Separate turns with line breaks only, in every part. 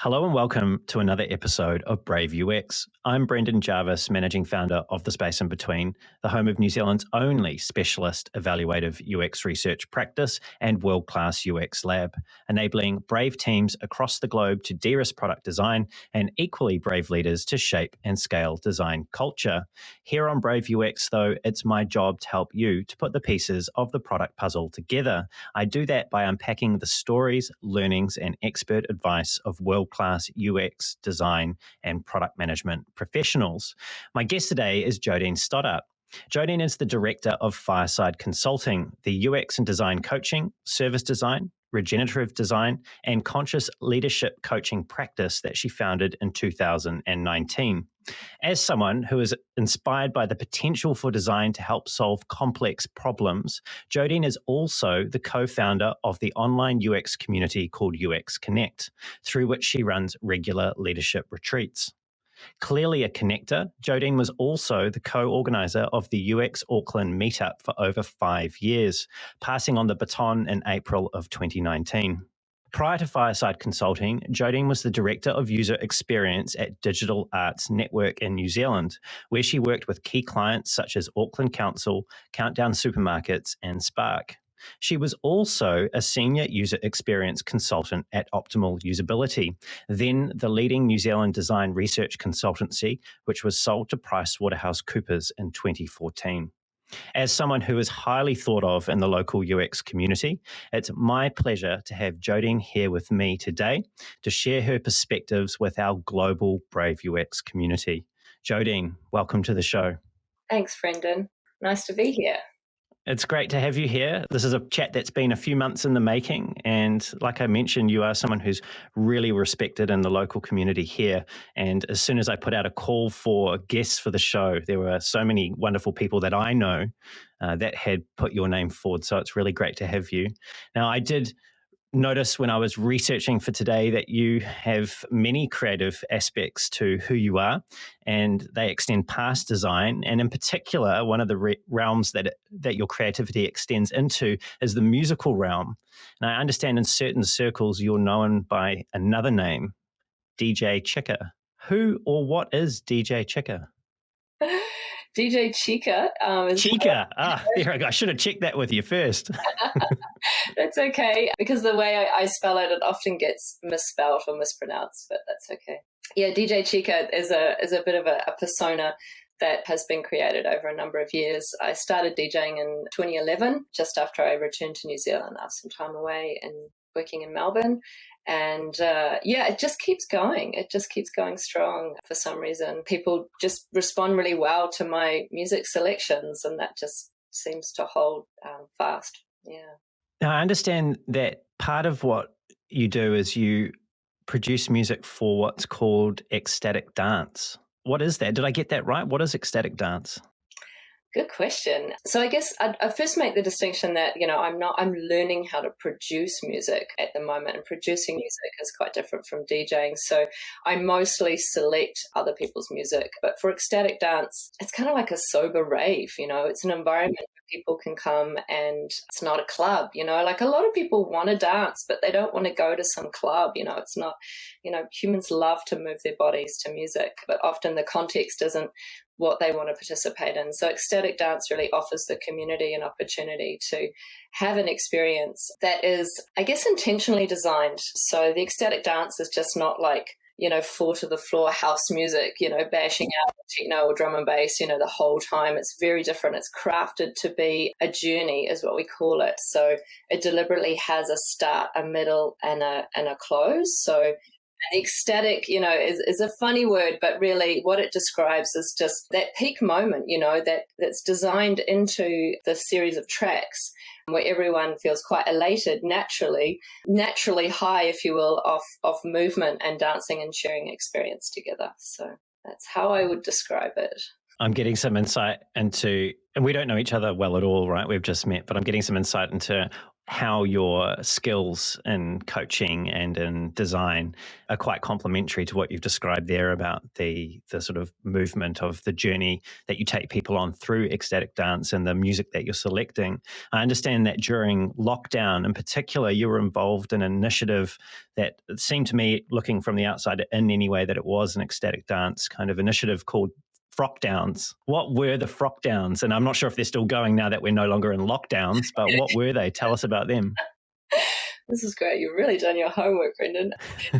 Hello and welcome to another episode of Brave UX. I'm Brendan Jarvis, Managing Founder of The Space in Between, the home of New Zealand's only specialist evaluative UX research practice and world-class UX lab, enabling brave teams across the globe to de-risk product design and equally brave leaders to shape and scale design culture. Here on Brave UX, though, it's my job to help you to put the pieces of the product puzzle together. I do that by unpacking the stories, learnings, and expert advice of world-class UX, design, and product management professionals. My guest today is Jodine Stodart. Jodine is the director of Fireside Consulting, the UX and design coaching, service design, regenerative design, and conscious leadership coaching practice that she founded in 2019. As someone who is inspired by the potential for design to help solve complex problems, Jodine is also the co-founder of the online UX community called UX Connect, through which she runs regular leadership retreats. Clearly a connector, Jodine was also the co-organizer of the UX Auckland meetup for over 5 years, passing on the baton in April of 2019. Prior to Fireside Consulting, Jodine was the Director of User Experience at Digital Arts Network in New Zealand, where she worked with key clients such as Auckland Council, Countdown Supermarkets, and Spark. She was also a Senior User Experience Consultant at Optimal Usability, then the leading New Zealand design research consultancy, which was sold to PricewaterhouseCoopers in 2014. As someone who is highly thought of in the local UX community, it's my pleasure to have Jodine here with me today to share her perspectives with our global Brave UX community. Jodine, welcome to the show.
Thanks, Brendan. Nice to be here.
It's great to have you here. This is a chat that's been a few months in the making. And like I mentioned, you are someone who's really respected in the local community here. And as soon as I put out a call for guests for the show, there were so many wonderful people that I know that had put your name forward. So it's really great to have you. Now, I did notice when I was researching for today that you have many creative aspects to who you are, and they extend past design. And in particular, one of the realms that your creativity extends into is the musical realm. And I understand in certain circles you're known by another name, DJ Chikka. Who or what is DJ Chikka?
DJ Chikka.
Chikka. There I go. I should have checked that with you first.
That's okay, because the way I spell it, it often gets misspelled or mispronounced, but that's okay. Yeah, DJ Chikka is a bit of a persona that has been created over a number of years. I started DJing in 2011, just after I returned to New Zealand after some time away and working in Melbourne. And it just keeps going. It just keeps going strong for some reason. People just respond really well to my music selections, and that just seems to hold fast. Yeah.
Now, I understand that part of what you do is you produce music for what's called ecstatic dance. What is that? Did I get that right? What is ecstatic dance?
Good question. So I guess I'd first make the distinction that, I'm learning how to produce music at the moment, and producing music is quite different from DJing. So I mostly select other people's music. But for ecstatic dance, it's kind of like a sober rave, it's an environment where people can come, and it's not a club, like a lot of people want to dance, but they don't want to go to some club, it's not, humans love to move their bodies to music, but often the context isn't what they want to participate in. So ecstatic dance really offers the community an opportunity to have an experience that is, I guess, intentionally designed. So the ecstatic dance is just not like, floor to the floor house music, bashing out techno or drum and bass, the whole time. It's very different. It's crafted to be a journey, is what we call it. So it deliberately has a start, a middle, and a close. So ecstatic, is a funny word, but really what it describes is just that peak moment, that's designed into the series of tracks where everyone feels quite elated, naturally high, if you will, of movement and dancing and sharing experience together. So that's how I would describe it.
I'm getting some insight into, and we don't know each other well at all, right? We've just met, but I'm getting some insight into how your skills in coaching and in design are quite complementary to what you've described there about the sort of movement of the journey that you take people on through ecstatic dance and the music that you're selecting. I understand that during lockdown in particular, you were involved in an initiative that seemed to me, looking from the outside in anyway, that it was an ecstatic dance kind of initiative called Frockdowns. What were the Frockdowns? And I'm not sure if they're still going now that we're no longer in lockdowns, but what were they? Tell us about them.
This is great. You've really done your homework, Brendan.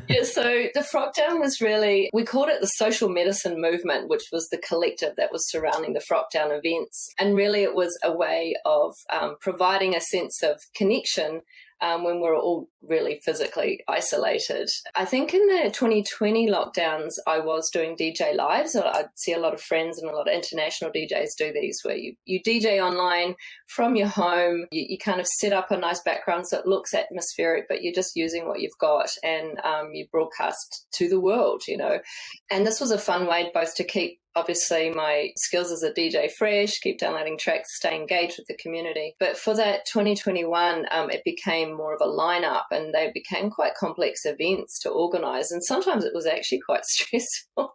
Yeah, so the Frockdown was really, we called it the social medicine movement, which was the collective that was surrounding the Frockdown events. And really it was a way of providing a sense of connection when we're all really physically isolated. I think in the 2020 lockdowns, I was doing DJ lives. I'd see a lot of friends and a lot of international DJs do these where you DJ online from your home. You kind of set up a nice background so it looks atmospheric, but you're just using what you've got and you broadcast to the world, you know. And this was a fun way both to keep obviously my skills as a DJ fresh, keep downloading tracks, stay engaged with the community. But for that 2021, it became more of a lineup and they became quite complex events to organise. And sometimes it was actually quite stressful.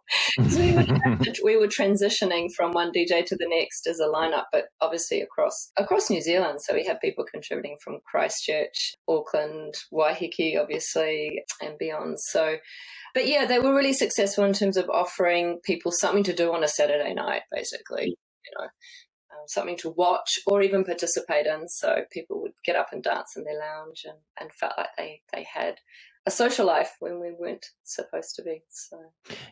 So we were transitioning from one DJ to the next as a lineup, but obviously across New Zealand. So we had people contributing from Christchurch, Auckland, Waiheke, obviously, and beyond. So but yeah, they were really successful in terms of offering people something to do on a Saturday night, basically, you know, something to watch or even participate in. So people would get up and dance in their lounge and felt like they had a social life when we weren't supposed to be. So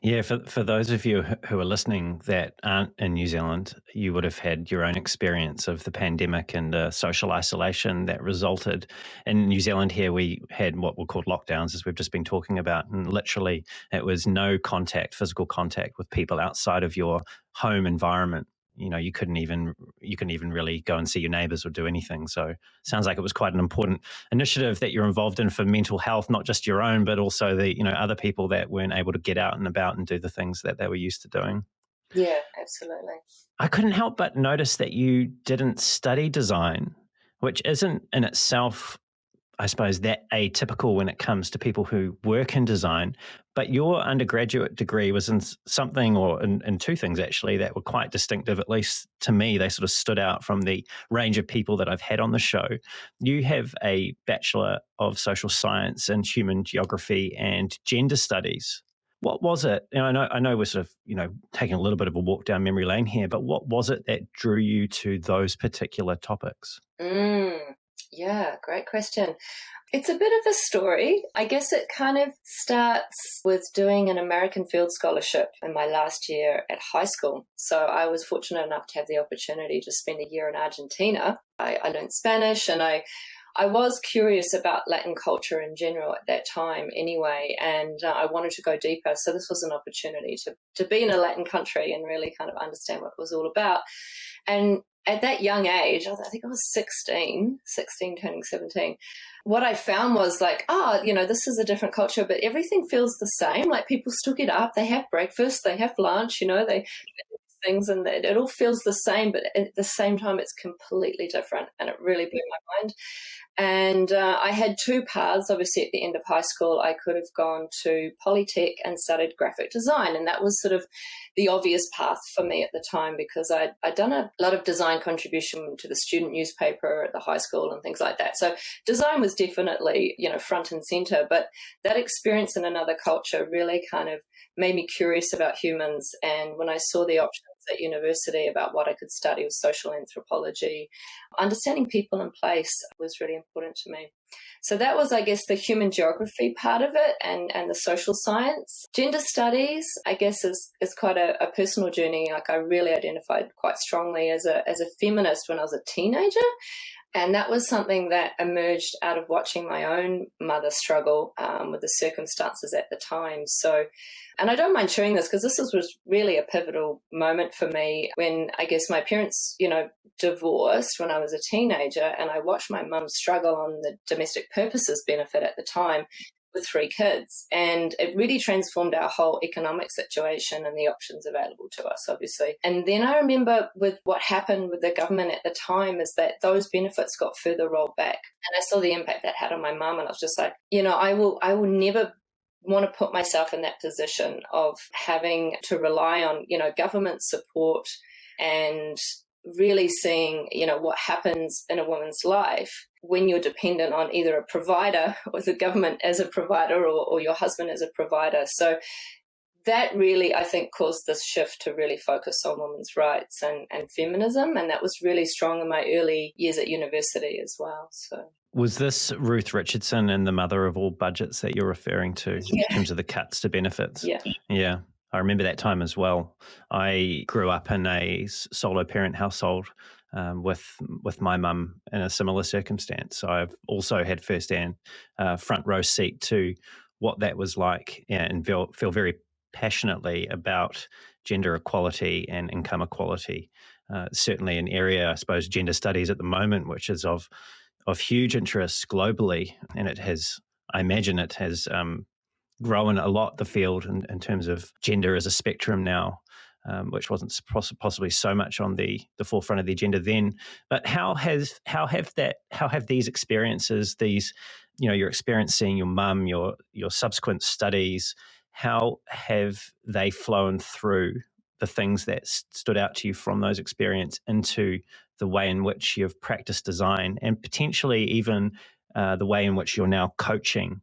yeah, for those of you who are listening that aren't in New Zealand, you would have had your own experience of the pandemic and the social isolation that resulted. In New Zealand here, we had what were called lockdowns, as we've just been talking about, and literally it was no physical contact with people outside of your home environment. You know, you couldn't even really go and see your neighbours or do anything. So it sounds like it was quite an important initiative that you're involved in for mental health, not just your own, but also the, you know, other people that weren't able to get out and about and do the things that they were used to doing.
Yeah, absolutely.
I couldn't help but notice that you didn't study design, which isn't in itself, I suppose, that atypical when it comes to people who work in design. But your undergraduate degree was in something, or in two things actually, that were quite distinctive, at least to me. They sort of stood out from the range of people that I've had on the show. You have a Bachelor of Social Science in Human Geography and Gender Studies. What was it? You know, I know we're sort of, you know, taking a little bit of a walk down memory lane here, but what was it that drew you to those particular topics?
Yeah, great question. It's a bit of a story. I guess it kind of starts with doing an American Field Scholarship in my last year at high school. So I was fortunate enough to have the opportunity to spend a year in Argentina. I learned Spanish and I was curious about Latin culture in general at that time anyway, and I wanted to go deeper. So this was an opportunity to be in a Latin country and really kind of understand what it was all about. And at that young age, I think I was 16 turning 17, what I found was like, you know, this is a different culture, but everything feels the same. Like people still get up, they have breakfast, they have lunch, you know, they things, and it all feels the same, but at the same time, it's completely different. And it really blew my mind. And I had two paths. Obviously, at the end of high school, I could have gone to Polytech and studied graphic design. And that was sort of the obvious path for me at the time because I'd done a lot of design contribution to the student newspaper at the high school and things like that. So design was definitely, you know, front and center. But that experience in another culture really kind of made me curious about humans. And when I saw the options at university about what I could study with social anthropology, understanding people and place was really important to me. So that was, I guess, the human geography part of it and the social science. Gender studies, I guess, is quite a personal journey. Like I really identified quite strongly as a feminist when I was a teenager. And that was something that emerged out of watching my own mother struggle with the circumstances at the time. So, and I don't mind sharing this because this was really a pivotal moment for me when I guess my parents, you know, divorced when I was a teenager, and I watched my mum struggle on the domestic purposes benefit at the time. with 3 kids, and it really transformed our whole economic situation and the options available to us, obviously. And then I remember with what happened with the government at the time is that those benefits got further rolled back, and I saw the impact that had on my mum, and I was just like, I will never want to put myself in that position of having to rely on, government support and really seeing, what happens in a woman's life when you're dependent on either a provider or the government as a provider or your husband as a provider. So that really, I think, caused this shift to really focus on women's rights and feminism. And that was really strong in my early years at university as well. So
was this Ruth Richardson and the mother of all budgets that you're referring to in terms of the cuts to benefits? Yeah. I remember that time as well. I grew up in a solo parent household with my mum in a similar circumstance. So I've also had firsthand front row seat to what that was like, and feel very passionately about gender equality and income equality. Certainly an area, I suppose, gender studies at the moment, which is of huge interest globally, and I imagine it has grown a lot, the field, in terms of gender as a spectrum now, which wasn't possibly so much on the forefront of the agenda then. But how have these experiences, your experience seeing your mum, your subsequent studies, how have they flown through the things that stood out to you from those experiences into the way in which you've practiced design, and potentially even the way in which you're now coaching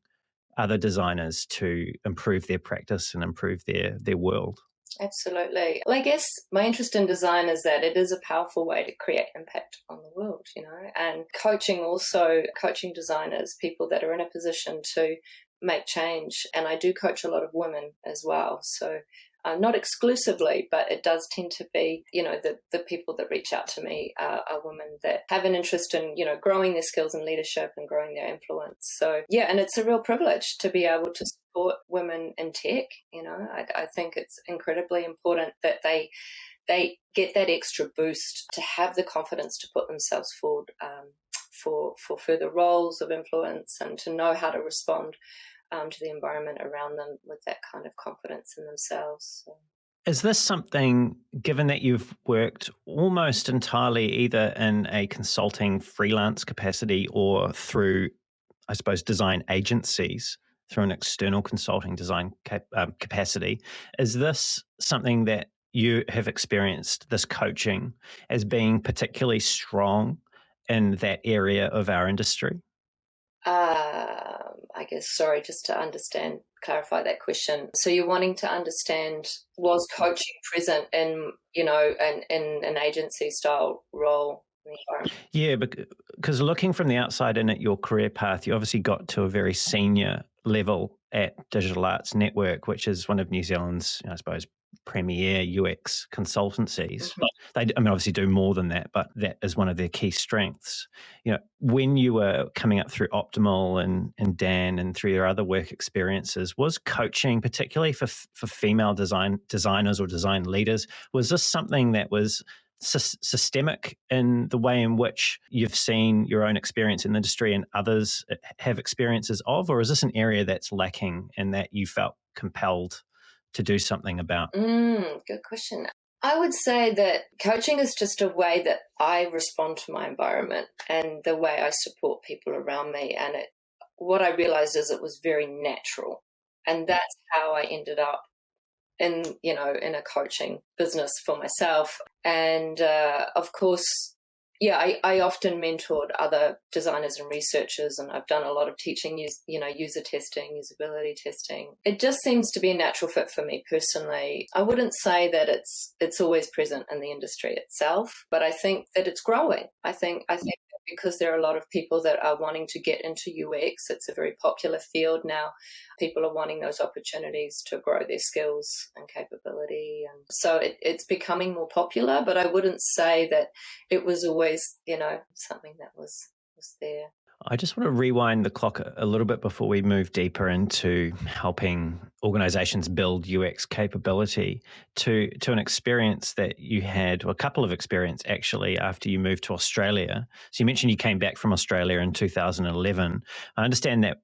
other designers to improve their practice and improve their world?
Absolutely. Well, I guess my interest in design is that it is a powerful way to create impact on the world, and coaching designers, people that are in a position to make change. And I do coach a lot of women as well. So not exclusively, but it does tend to be, the people that reach out to me are women that have an interest in, growing their skills and leadership and growing their influence. So, and it's a real privilege to be able to support women in tech. I think it's incredibly important that they get that extra boost to have the confidence to put themselves forward for further roles of influence, and to know how to respond to the environment around them with that kind of confidence in themselves. So.
Is this something, given that you've worked almost entirely either in a consulting freelance capacity or through, I suppose, design agencies, through an external consulting design capacity, is this something that you have experienced, this coaching, as being particularly strong in that area of our industry?
I guess, sorry, just to clarify that question. So you're wanting to understand, was coaching present in, in an agency style role in the environment?
Yeah, because looking from the outside in at your career path, you obviously got to a very senior level at Digital Arts Network, which is one of New Zealand's, I suppose, premier UX consultancies.
Mm-hmm.
They, obviously do more than that, but that is one of their key strengths. When you were coming up through Optimal and Dan and through your other work experiences, was coaching, particularly for female designers or design leaders, was this something that was systemic in the way in which you've seen your own experience in the industry and others have experiences of, or is this an area that's lacking and that you felt compelled to do something about?
Good question. I would say that coaching is just a way that I respond to my environment and the way I support people around me. And what I realized is it was very natural. And that's how I ended up in a coaching business for myself. And of course, I often mentored other designers and researchers, and I've done a lot of teaching, user testing, usability testing. It just seems to be a natural fit for me personally. I wouldn't say that it's always present in the industry itself, but I think that it's growing. I think because there are a lot of people that are wanting to get into UX. It's a very popular field now. People are wanting those opportunities to grow their skills and capability. And so it's becoming more popular, but I wouldn't say that it was always, something that was there.
I just want to rewind the clock a little bit before we move deeper into helping organizations build UX capability to an experience that you had, or a couple of experiences actually, after you moved to Australia. So you mentioned you came back from Australia in 2011. I understand that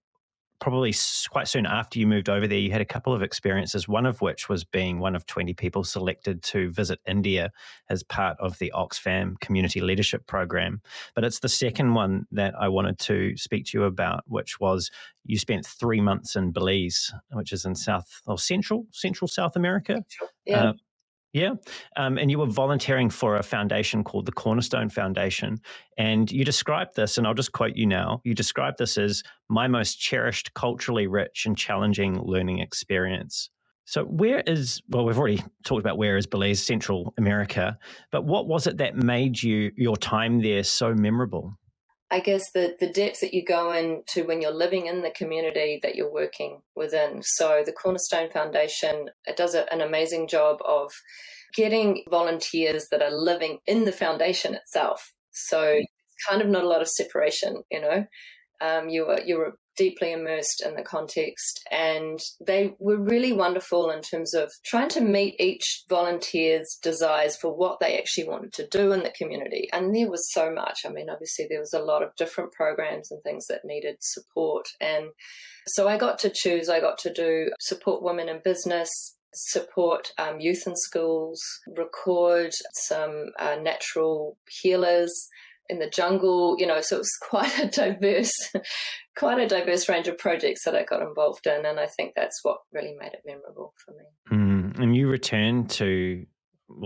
probably quite soon after you moved over there, you had a couple of experiences, one of which was being one of 20 people selected to visit India as part of the Oxfam Community Leadership Program. But it's the second one that I wanted to speak to you about, which was you spent 3 months in Belize, which is in Central South America.
Yeah.
Yeah. And you were volunteering for a foundation called the Cornerstone Foundation. And you described this, and I'll just quote you now, you described this as my most cherished, culturally rich and challenging learning experience. So we've already talked about where is Belize, Central America, but what was it that made your time there so memorable?
I guess the depth that you go into when you're living in the community that you're working within. So the Cornerstone Foundation, it does an amazing job of getting volunteers that are living in the foundation itself. So it's kind of not a lot of separation, you were deeply immersed in the context, and they were really wonderful in terms of trying to meet each volunteer's desires for what they actually wanted to do in the community. And there was so much. I mean, obviously there was a lot of different programs and things that needed support. And so I got to choose, I got to do support women in business, support youth in schools, record some natural healers in the jungle, so it was quite a diverse range of projects that I got involved in, and I think that's what really made it memorable for me.
And you returned to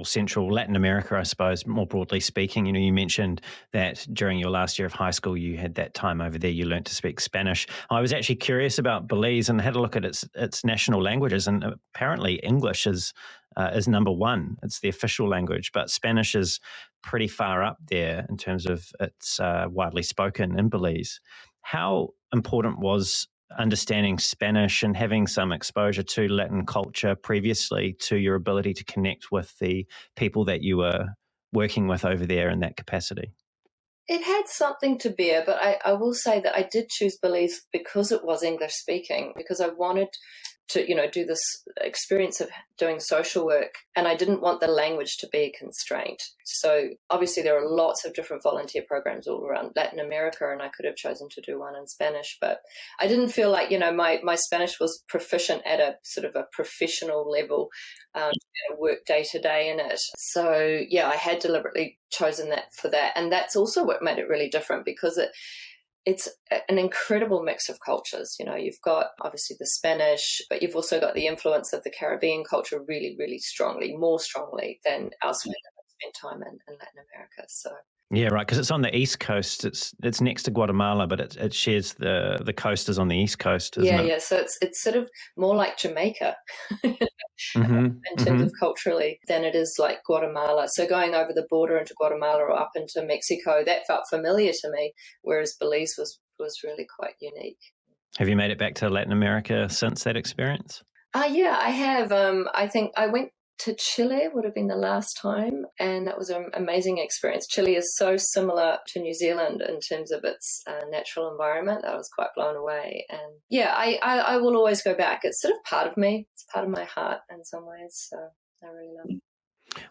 Central Latin America, I suppose, more broadly speaking. You mentioned that during your last year of high school, you had that time over there, you learned to speak Spanish. I was actually curious about Belize and had a look at its national languages, and apparently English is number one. It's the official language, but Spanish is pretty far up there in terms of it's widely spoken in Belize. How important was understanding Spanish and having some exposure to Latin culture previously to your ability to connect with the people that you were working with over there in that capacity?
It had something to bear, but I will say that I did choose Belize because it was English speaking, because I wanted to, do this experience of doing social work, and I didn't want the language to be a constraint. So obviously there are lots of different volunteer programs all around Latin America, and I could have chosen to do one in Spanish, but I didn't feel like, my Spanish was proficient at a sort of a professional level to work day to day in it. So yeah, I had deliberately chosen that for that. And that's also what made it really different, because it's an incredible mix of cultures. You've got obviously the Spanish, but you've also got the influence of the Caribbean culture really, really strongly, more strongly than elsewhere that I've spent time in Latin America. So
yeah, right, because it's on the East Coast. It's next to Guatemala, but it shares the coast is on the East Coast, isn't it?
Yeah. So it's sort of more like Jamaica in terms of culturally than it is like Guatemala. So going over the border into Guatemala or up into Mexico, that felt familiar to me, whereas Belize was really quite unique.
Have you made it back to Latin America since that experience?
Yeah, I have. I think I went to Chile, would have been the last time, and that was an amazing experience. Chile is so similar to New Zealand in terms of its natural environment. I was quite blown away, and yeah, I will always go back. It's sort of part of me. It's part of my heart in some ways, so I really love it.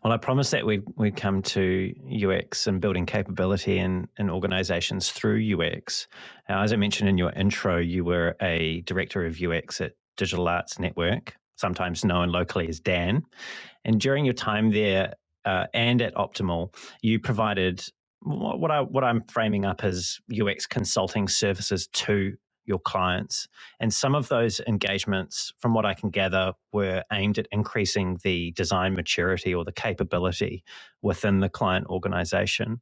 Well, I promised that we'd come to UX and building capability in organizations through UX. As I mentioned in your intro, you were a director of UX at Digital Arts Network, sometimes known locally as DAN. And during your time there and at Optimal, you provided what I'm framing up as UX consulting services to your clients. And some of those engagements, from what I can gather, were aimed at increasing the design maturity or the capability within the client organization.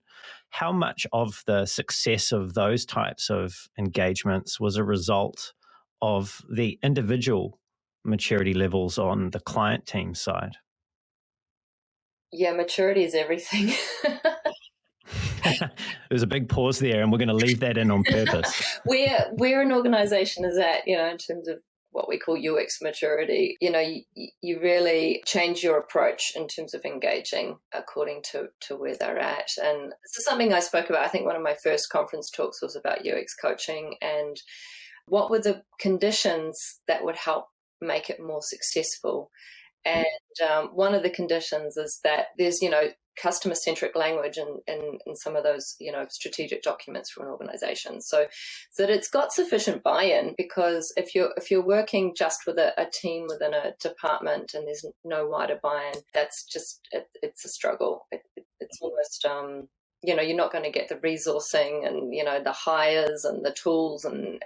How much of the success of those types of engagements was a result of the individual maturity levels on the client team side?
Yeah, maturity is everything.
There's a big pause there, and we're going to leave that in on purpose.
Where an organization is at, in terms of what we call UX maturity, you really change your approach in terms of engaging according to where they're at. And this is something I spoke about. I think one of my first conference talks was about UX coaching and what were the conditions that would help make it more successful. And one of the conditions is that there's, customer-centric language in some of those, strategic documents for an organization. So that it's got sufficient buy-in, because if you're working just with a team within a department and there's no wider buy-in, that's just, it's a struggle. It's almost, you're not going to get the resourcing and, the hires and the tools and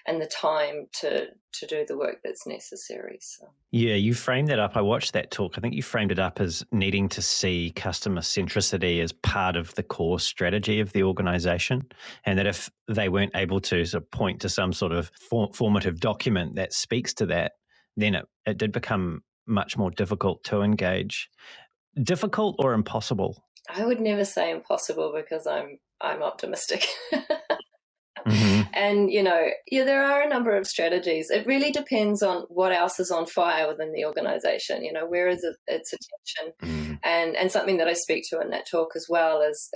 the time to do the work that's necessary. So.
Yeah, you framed that up. I watched that talk. I think you framed it up as needing to see customer centricity as part of the core strategy of the organization, and that if they weren't able to sort of point to some sort of formative document that speaks to that, then it did become much more difficult to engage. Difficult or impossible?
I would never say impossible, because I'm optimistic.
Mm-hmm.
And, there are a number of strategies. It really depends on what else is on fire within the organization. Where is its attention?
Mm.
And something that I speak to in that talk as well is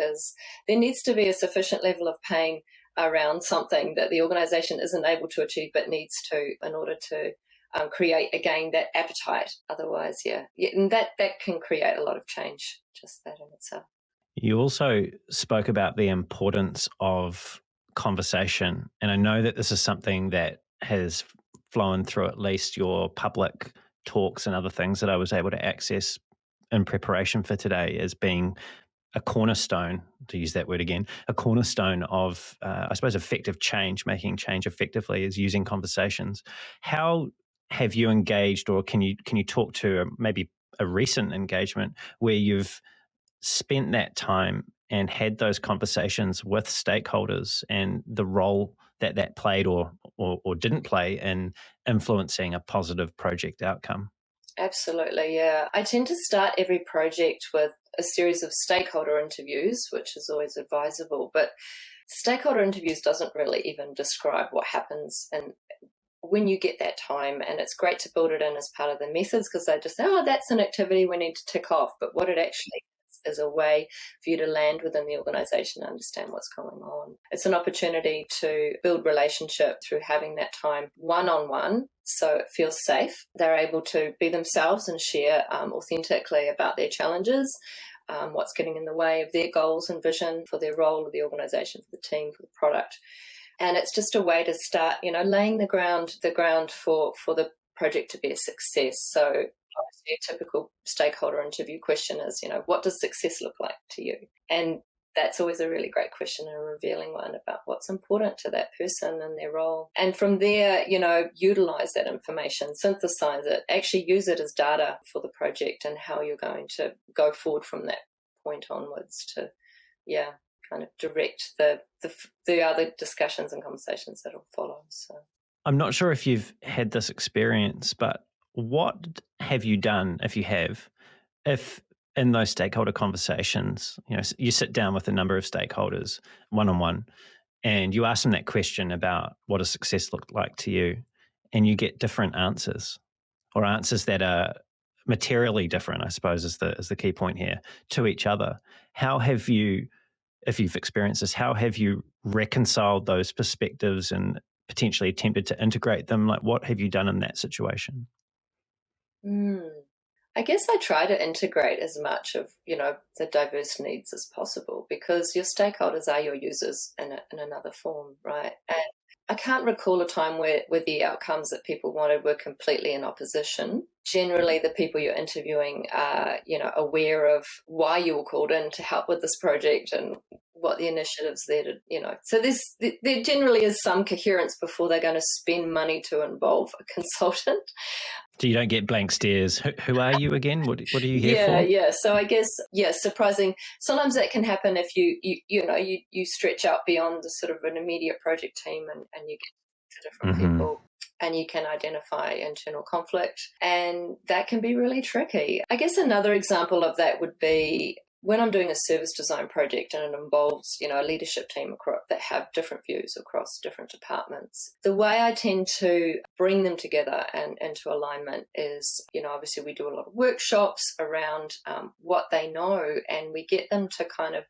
there needs to be a sufficient level of pain around something that the organization isn't able to achieve but needs to, in order to create, again, that appetite. Otherwise, and that can create a lot of change, just that in itself.
You also spoke about the importance of conversation, and I know that this is something that has flown through at least your public talks and other things that I was able to access in preparation for today, as being a cornerstone, to use that word again, a cornerstone of, I suppose, effective change, making change effectively, is using conversations. How have you engaged, or can you talk to maybe a recent engagement where you've spent that time and had those conversations with stakeholders, and the role that played or didn't play in influencing a positive project outcome?
Absolutely, yeah. I tend to start every project with a series of stakeholder interviews, which is always advisable, but stakeholder interviews doesn't really even describe what happens and when you get that time. And it's great to build it in as part of the methods, because they just say, oh, that's an activity we need to tick off. But what it actually is a way for you to land within the organization and understand what's going on. It's an opportunity to build relationship through having that time one-on-one, so it feels safe. They're able to be themselves and share authentically about their challenges, what's getting in the way of their goals and vision for their role of the organization, for the team, for the product. And it's just a way to start, laying the ground for the project to be a success. So obviously a typical stakeholder interview question is, what does success look like to you? And that's always a really great question, and a revealing one about what's important to that person and their role. And from there, utilize that information, synthesize it, actually use it as data for the project and how you're going to go forward from that point onwards to, kind of direct the other discussions and conversations that will follow. So
I'm not sure if you've had this experience, but what have you done, if you have, if in those stakeholder conversations, you sit down with a number of stakeholders one-on-one and you ask them that question about what does success look like to you, and you get different answers, or answers that are materially different, I suppose is the key point here, to each other. How have you, if you've experienced this, how have you reconciled those perspectives and potentially attempted to integrate them? Like, what have you done in that situation?
I guess I try to integrate as much of, the diverse needs as possible, because your stakeholders are your users in another form, right? And I can't recall a time where the outcomes that people wanted were completely in opposition. Generally, the people you're interviewing are, aware of why you were called in to help with this project and what the initiatives there to, So there generally is some coherence before they're going to spend money to involve a consultant.
So you don't get blank stares. Who are you again? What are you here for?
Yeah. So I guess, surprising. Sometimes that can happen if you stretch out beyond the sort of an immediate project team and you get to different people, and you can identify internal conflict, and that can be really tricky. I guess another example of that would be when I'm doing a service design project and it involves, a leadership team that have different views across different departments. The way I tend to bring them together and into alignment is, obviously we do a lot of workshops around what they know, and we get them to kind of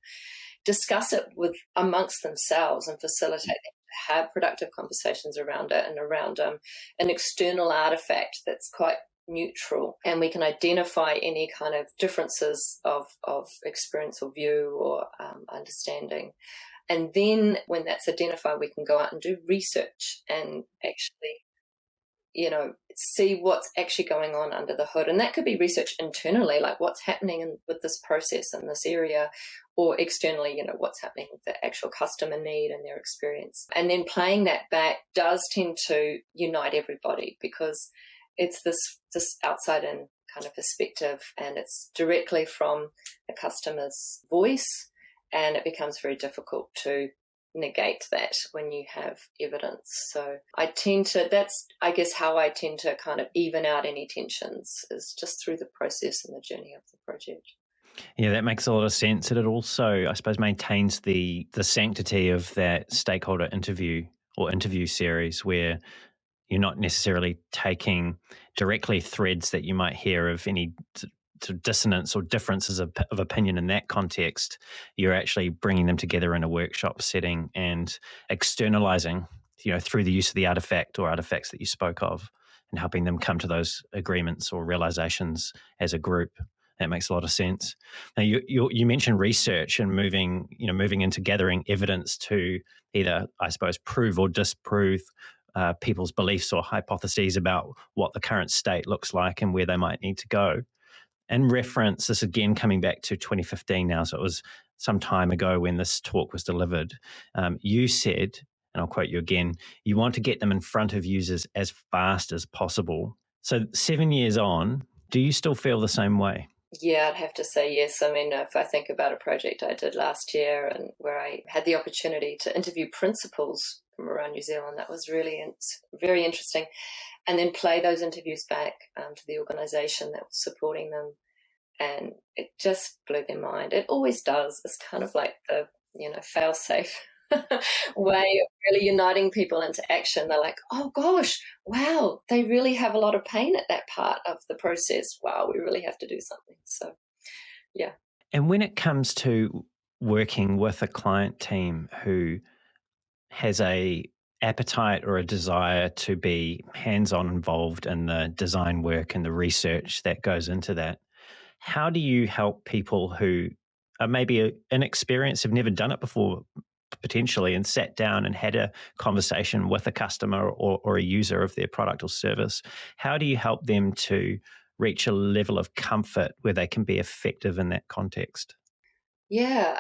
discuss it amongst themselves and facilitate them to have productive conversations around it, and around an external artefact that's quite neutral, and we can identify any kind of differences of experience or view or understanding. And then when that's identified, we can go out and do research and actually, see what's actually going on under the hood. And that could be research internally, like what's happening with this process in this area, or externally, what's happening with the actual customer need and their experience. And then playing that back does tend to unite everybody, because it's this outside-in kind of perspective, and it's directly from the customer's voice, and it becomes very difficult to negate that when you have evidence. So that's, I guess, how I tend to kind of even out any tensions, is just through the process and the journey of the project.
Yeah, that makes a lot of sense. And it also, I suppose, maintains the sanctity of that stakeholder interview or interview series, where you're not necessarily taking directly threads that you might hear of any dissonance or differences of opinion in that context. You're actually bringing them together in a workshop setting and externalizing, through the use of the artifact or artifacts that you spoke of, and helping them come to those agreements or realizations as a group. That makes a lot of sense. Now, you mentioned research and moving into gathering evidence to either, I suppose, prove or disprove people's beliefs or hypotheses about what the current state looks like and where they might need to go. And reference this again, coming back to 2015 now, so it was some time ago when this talk was delivered. You said, and I'll quote you again, you want to get them in front of users as fast as possible. So 7 years on, do you still feel the same way?
Yeah, I'd have to say yes. I mean, if I think about a project I did last year, and where I had the opportunity to interview principals from around New Zealand, that was really very interesting. And then play those interviews back to the organisation that was supporting them, and it just blew their mind. It always does. It's kind of like the fail-safe way of really uniting people into action. They're like, oh gosh, wow, they really have a lot of pain at that part of the process. Wow, we really have to do something. So, yeah.
And when it comes to working with a client team who has a appetite or a desire to be hands-on involved in the design work and the research that goes into that, how do you help people who are maybe inexperienced, have never done it before, potentially, and sat down and had a conversation with a customer or a user of their product or service? How do you help them to reach a level of comfort where they can be effective in that context?
Yeah,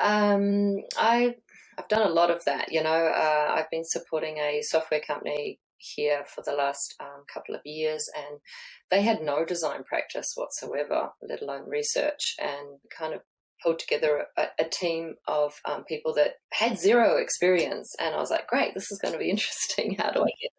I've done a lot of that. I've been supporting a software company here for the last couple of years, and they had no design practice whatsoever, let alone research, and kind of pulled together a team of people that had zero experience. And I was like, great, this is going to be interesting. How do I get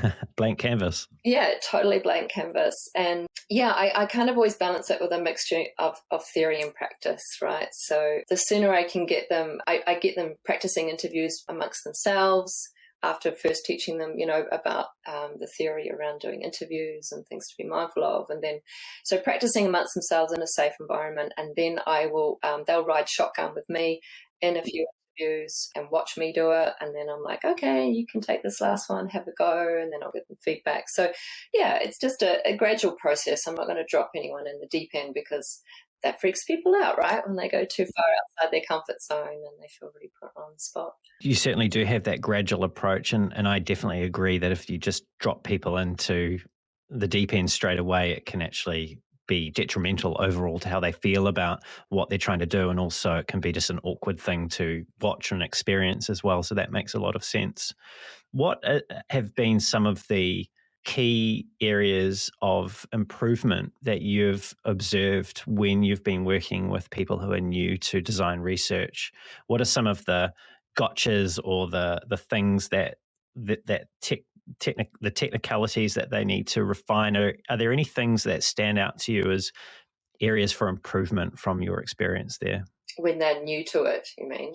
it?
Blank canvas.
Yeah, totally blank canvas. And yeah, I kind of always balance it with a mixture of theory and practice, right? So the sooner I can get them, I get them practicing interviews amongst themselves after first teaching them, about the theory around doing interviews and things to be mindful of. And then, so practicing amongst themselves in a safe environment. And then I will, they'll ride shotgun with me in a few interviews and watch me do it. And then I'm like, okay, you can take this last one, have a go. And then I'll give them feedback. So yeah, it's just a gradual process. I'm not going to drop anyone in the deep end, because that freaks people out, right? When they go too far outside their comfort zone and they feel really put on the spot.
You certainly do have that gradual approach. And I definitely agree that if you just drop people into the deep end straight away, it can actually be detrimental overall to how they feel about what they're trying to do. And also it can be just an awkward thing to watch and experience as well. So that makes a lot of sense. What have been some of the key areas of improvement that you've observed when you've been working with people who are new to design research? What are some of the gotchas or the things the technicalities that they need to refine? Are there any things that stand out to you as areas for improvement from your experience there?
When they're new to it, you mean?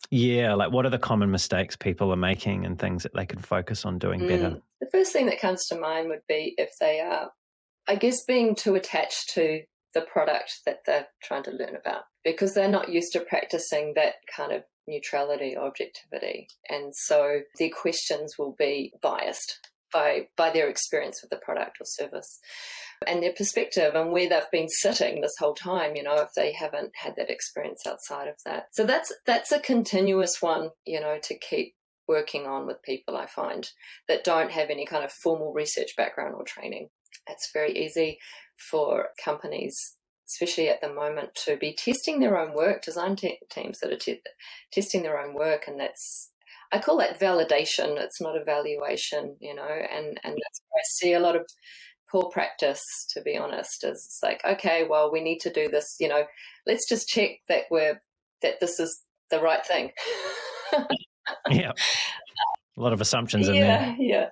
Yeah, like what are the common mistakes people are making and things that they could focus on doing better?
The first thing that comes to mind would be if they are, I guess, being too attached to the product that they're trying to learn about, because they're not used to practicing that kind of neutrality or objectivity. And so their questions will be biased. by their experience with the product or service and their perspective and where they've been sitting this whole time, if they haven't had that experience outside of that. So that's a continuous one, to keep working on with people, I find, that don't have any kind of formal research background or training. It's very easy for companies, especially at the moment, to be testing their own work, design teams that are testing their own work, and I call that validation. It's not evaluation, and that's where I see a lot of poor practice, to be honest. Is it's like, okay, well, we need to do this, let's just check that this is the right thing.
Yeah. A lot of assumptions in there.
Yeah.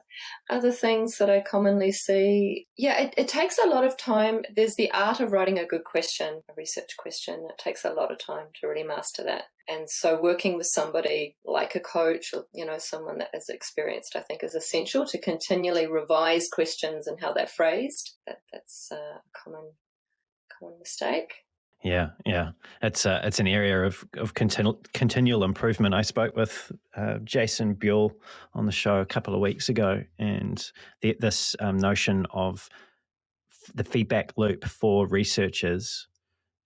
Other things that I commonly see, it takes a lot of time. There's the art of writing a good question, a research question. It takes a lot of time to really master that. And so working with somebody like a coach or, someone that is experienced, I think is essential to continually revise questions and how they're phrased. That's a common mistake.
Yeah. It's an area of continual improvement. I spoke with Jason Buell on the show a couple of weeks ago, and this notion of the feedback loop for researchers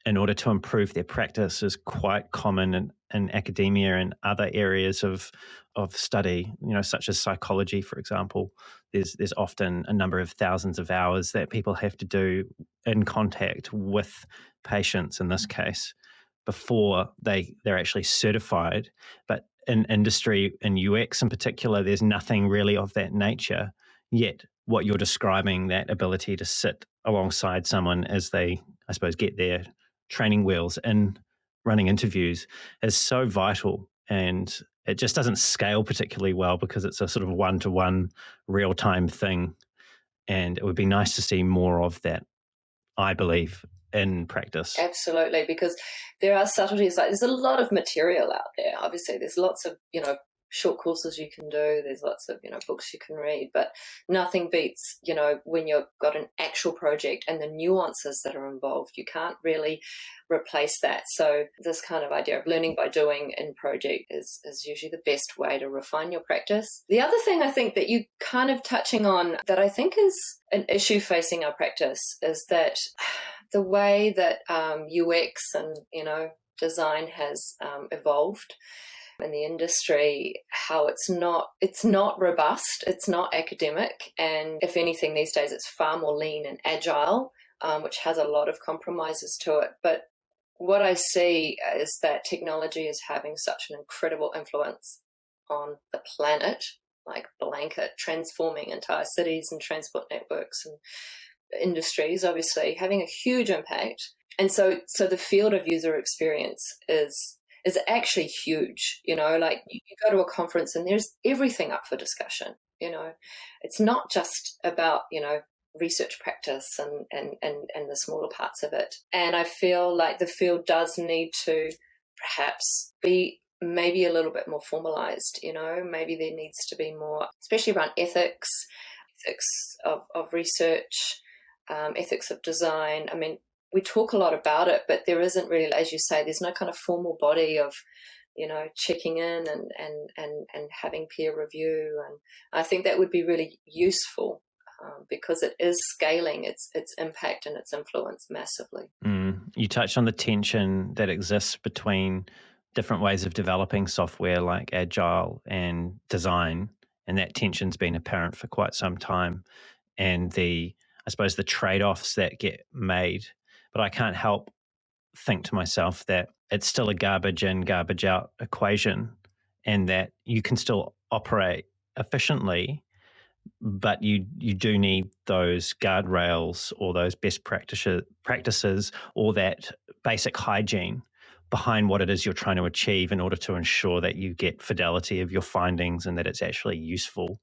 in order to improve their practice is quite common in academia and other areas of study, such as psychology, for example. There's often a number of thousands of hours that people have to do in contact with patients, in this case, before they're actually certified. But in industry, in UX in particular, there's nothing really of that nature. Yet what you're describing, that ability to sit alongside someone as they, I suppose, get their training wheels and running interviews, is so vital. And it just doesn't scale particularly well because it's a sort of one-to-one real-time thing. And it would be nice to see more of that, I believe, in practice.
Absolutely, because there are subtleties. Like, there's a lot of material out there. Obviously, there's lots of, short courses you can do. There's lots of, books you can read, but nothing beats, when you've got an actual project and the nuances that are involved. You can't really replace that. So this kind of idea of learning by doing in project is usually the best way to refine your practice. The other thing I think that you kind of touching on that I think is an issue facing our practice is that the way that UX and, design has evolved in the industry, how it's not robust, it's not academic, and if anything these days it's far more lean and agile, which has a lot of compromises to it. But what I see is that technology is having such an incredible influence on the planet, like blanket, transforming entire cities and transport networks and industries, obviously having a huge impact. And so the field of user experience is actually huge. Like you go to a conference and there's everything up for discussion. It's not just about, research practice and the smaller parts of it. And I feel like the field does need to perhaps be maybe a little bit more formalized. Maybe there needs to be more, especially around ethics of research, ethics of design. I mean, we talk a lot about it, but there isn't really, as you say, there's no kind of formal body of, checking in and having peer review. And I think that would be really useful because it is scaling its impact and its influence massively.
You touched on the tension that exists between different ways of developing software like agile and design, and that tension's been apparent for quite some time. And I suppose the trade-offs that get made. But I can't help think to myself that it's still a garbage in, garbage out equation, and that you can still operate efficiently, but you do need those guardrails or those best practices or that basic hygiene behind what it is you're trying to achieve in order to ensure that you get fidelity of your findings and that it's actually useful.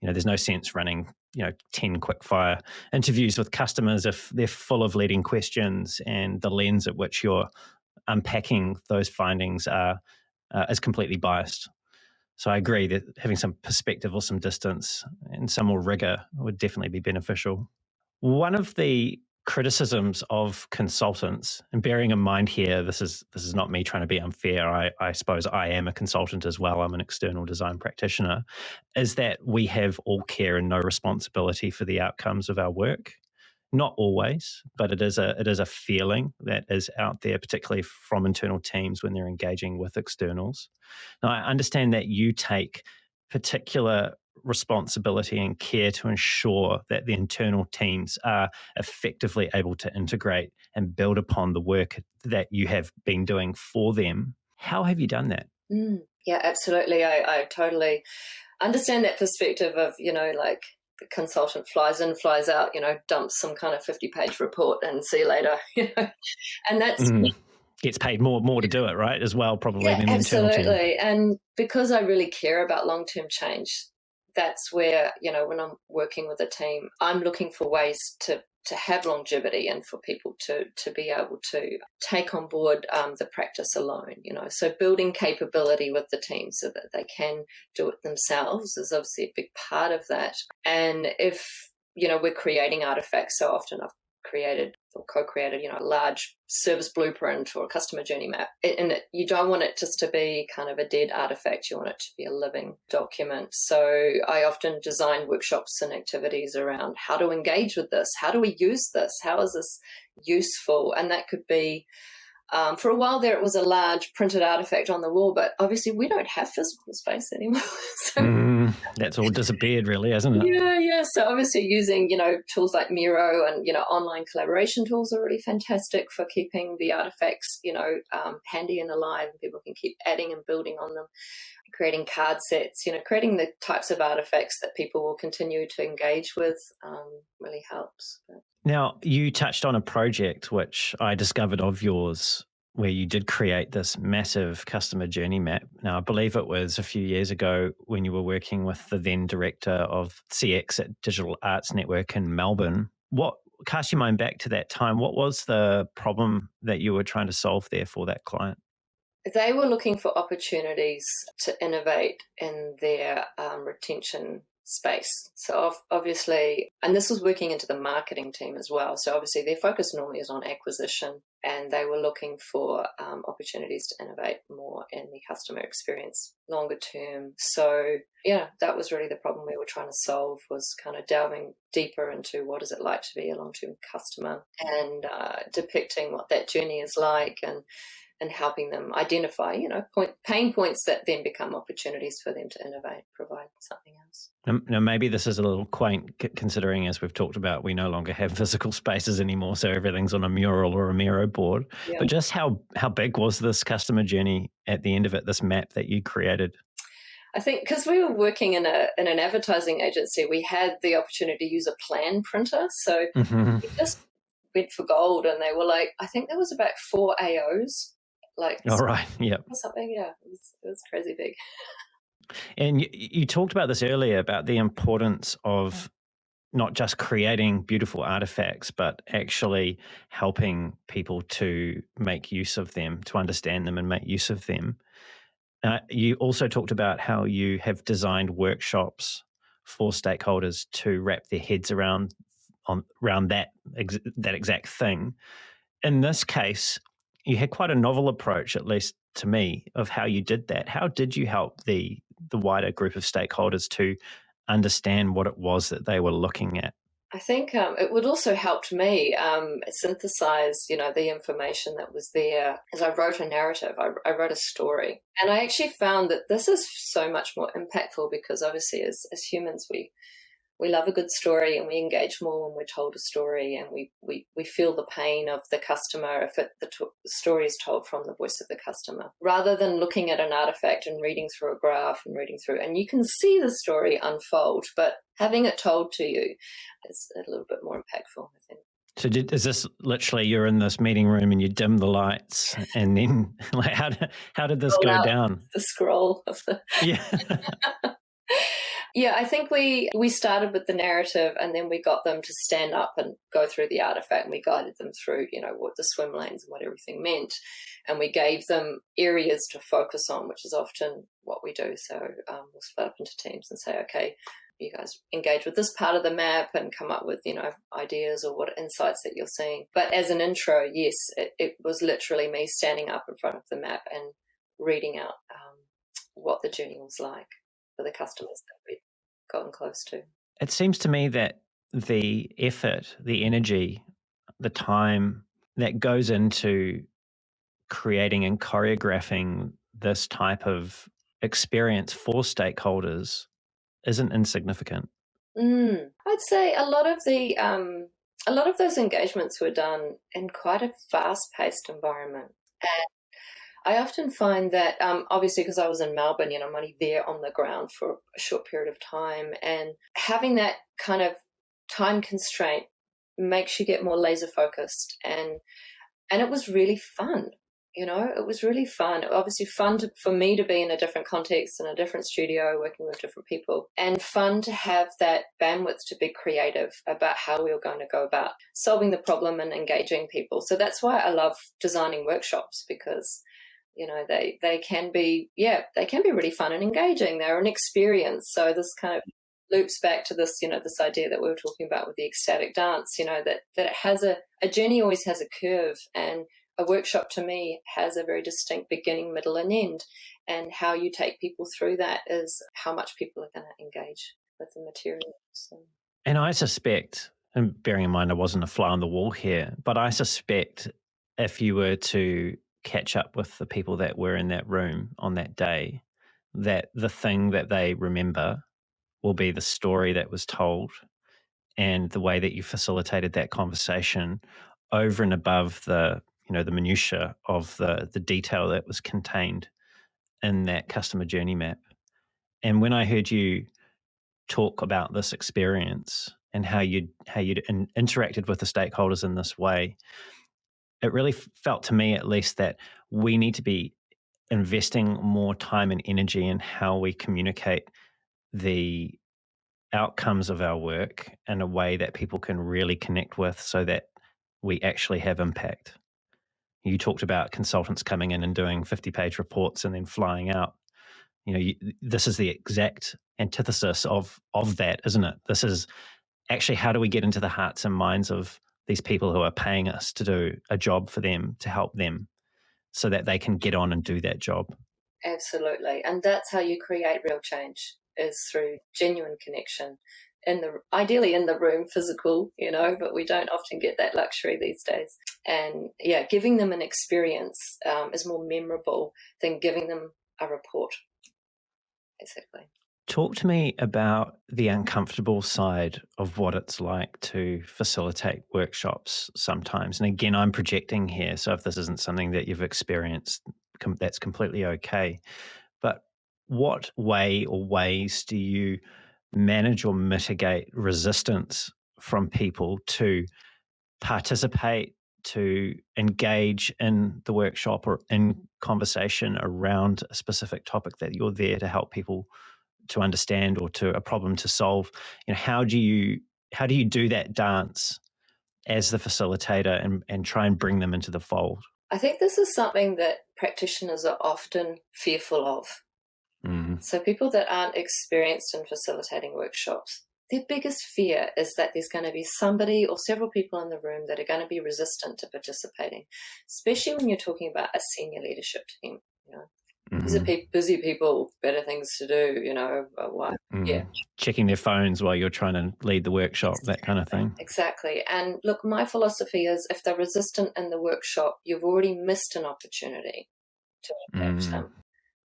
There's no sense running 10 quickfire interviews with customers if they're full of leading questions and the lens at which you're unpacking those findings is completely biased. So I agree that having some perspective or some distance and some more rigor would definitely be beneficial. One of the criticisms of consultants, and bearing in mind here, this is not me trying to be unfair. I suppose I am a consultant as well. I'm an external design practitioner, is that we have all care and no responsibility for the outcomes of our work. Not always, but it is a feeling that is out there, particularly from internal teams when they're engaging with externals. Now, I understand that you take particular responsibility and care to ensure that the internal teams are effectively able to integrate and build upon the work that you have been doing for them. How have you done that?
Yeah, absolutely. I totally understand that perspective of, like the consultant flies in, flies out, dumps some kind of 50-page report and see you later, and that's
gets paid more to do it, right, as well, probably, than the internal team.
Absolutely. And because I really care about long-term change, that's where, when I'm working with a team, I'm looking for ways to have longevity and for people to be able to take on board the practice alone, So building capability with the team so that they can do it themselves is obviously a big part of that. And if, we're creating artifacts, so often I've created or co-created, a large service blueprint or a customer journey map. And you don't want it just to be kind of a dead artifact. You want it to be a living document. So I often design workshops and activities around how to engage with this. How do we use this? How is this useful? And that could be, for a while there, it was a large printed artifact on the wall, but obviously we don't have physical space anymore. So
that's all disappeared, really, hasn't it?
Yeah. So obviously using, tools like Miro and, online collaboration tools are really fantastic for keeping the artifacts, handy and alive, and people can keep adding and building on them. Creating card sets, creating the types of artifacts that people will continue to engage with really helps.
Now, you touched on a project which I discovered of yours where you did create this massive customer journey map. Now, I believe it was a few years ago when you were working with the then director of CX at Digital Arts Network in Melbourne. What cast your mind back to that time? What was the problem that you were trying to solve there for that client?
They were looking for opportunities to innovate in their retention space. So obviously, and this was working into the marketing team as well. So obviously their focus normally is on acquisition, and they were looking for opportunities to innovate more in the customer experience longer term. So yeah, that was really the problem we were trying to solve, was kind of delving deeper into what is it like to be a long-term customer and depicting what that journey is like, and helping them identify, pain points that then become opportunities for them to innovate, provide something else.
Now, maybe this is a little quaint, considering, as we've talked about, we no longer have physical spaces anymore, so everything's on a mural or a Miro board. Yeah. But just how big was this customer journey at the end of it, this map that you created?
I think because we were working in an advertising agency, we had the opportunity to use a plan printer. So we just went for gold, and they were like, I think there was about 4 AOs.
All right, yeah.
Or something, yeah. It was crazy big.
And you talked about this earlier, about the importance of not just creating beautiful artifacts, but actually helping people to make use of them, to understand them and make use of them. You also talked about how you have designed workshops for stakeholders to wrap their heads around that exact thing. In this case, you had quite a novel approach, at least to me, of how you did that. How did you help the wider group of stakeholders to understand what it was that they were looking at?
I think it would also helped me synthesize, the information that was there. As I wrote a narrative, I wrote a story. And I actually found that this is so much more impactful because obviously as humans, we love a good story, and we engage more when we're told a story, and we feel the pain of the customer if the story is told from the voice of the customer, rather than looking at an artifact and reading through a graph and you can see the story unfold, but having it told to you is a little bit more impactful, I think.
So is this literally you're in this meeting room and you dim the lights, and then like how did this go down?
The scroll of the
yeah.
Yeah, I think we started with the narrative, and then we got them to stand up and go through the artifact, and we guided them through, what the swim lanes and what everything meant. And we gave them areas to focus on, which is often what we do. So we'll split up into teams and say, okay, you guys engage with this part of the map and come up with, ideas or what insights that you're seeing. But as an intro, yes, it was literally me standing up in front of the map and reading out what the journey was like for the customers that we'd gotten close to.
It seems to me that the effort, the energy, the time that goes into creating and choreographing this type of experience for stakeholders isn't insignificant.
I'd say a lot of those engagements were done in quite a fast-paced environment. And I often find that, obviously, because I was in Melbourne, I'm only there on the ground for a short period of time, and having that kind of time constraint makes you get more laser focused, and it was really fun. It was really fun. Obviously fun for me to be in a different context, in a different studio, working with different people, and fun to have that bandwidth to be creative about how we were going to go about solving the problem and engaging people. So that's why I love designing workshops, because they can be really fun and engaging. They're an experience. So this kind of loops back to this, this idea that we were talking about with the ecstatic dance, that it has a journey always has a curve, and a workshop to me has a very distinct beginning, middle, and end. And how you take people through that is how much people are going to engage with the material. So.
And I suspect, and bearing in mind I wasn't a fly on the wall here, but I suspect if you were to catch up with the people that were in that room on that day, that the thing that they remember will be the story that was told and the way that you facilitated that conversation over and above the minutiae of the detail that was contained in that customer journey map. And when I heard you talk about this experience and how you'd interacted with the stakeholders in this way, it really felt to me, at least, that we need to be investing more time and energy in how we communicate the outcomes of our work in a way that people can really connect with, so that we actually have impact. You talked about consultants coming in and doing 50-page reports and then flying out. This is the exact antithesis of that, isn't it? This is actually, how do we get into the hearts and minds of these people who are paying us to do a job for them, to help them, so that they can get on and do that job?
Absolutely. And that's how you create real change, is through genuine connection, ideally in the room, physical, but we don't often get that luxury these days. And giving them an experience is more memorable than giving them a report, basically.
Talk to me about the uncomfortable side of what it's like to facilitate workshops sometimes. And again, I'm projecting here, so if this isn't something that you've experienced, that's completely okay. But what way or ways do you manage or mitigate resistance from people to participate, to engage in the workshop or in conversation around a specific topic that you're there to help people to understand, or to a problem to solve? How do you do that dance as the facilitator and try and bring them into the fold?
I think this is something that practitioners are often fearful of.
Mm-hmm.
So people that aren't experienced in facilitating workshops, their biggest fear is that there's going to be somebody or several people in the room that are going to be resistant to participating, especially when you're talking about a senior leadership team.
Mm-hmm.
These are busy people, better things to do, why?
Mm-hmm.
Yeah.
Checking their phones while you're trying to lead the workshop, that kind of thing.
Exactly. And look, my philosophy is, if they're resistant in the workshop, you've already missed an opportunity to engage them.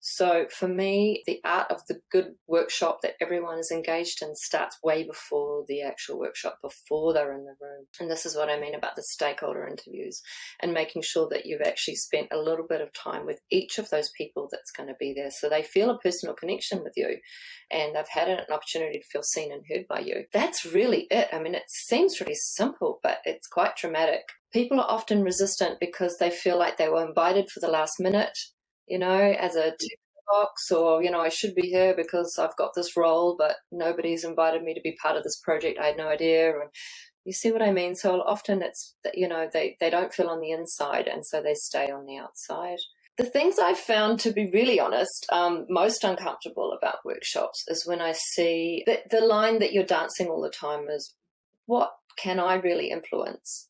So for me, the art of the good workshop that everyone is engaged in starts way before the actual workshop, before they're in the room. And this is what I mean about the stakeholder interviews, and making sure that you've actually spent a little bit of time with each of those people that's going to be there, so they feel a personal connection with you and they've had an opportunity to feel seen and heard by you. That's really it. I mean, it seems really simple, but it's quite dramatic. People are often resistant because they feel like they were invited for the last minute, as a tick box, or, I should be here because I've got this role, but nobody's invited me to be part of this project. I had no idea. And you see what I mean? So often it's that, they don't feel on the inside, and so they stay on the outside. The things I've found, to be really honest, most uncomfortable about workshops is when I see that the line that you're dancing all the time is, what can I really influence?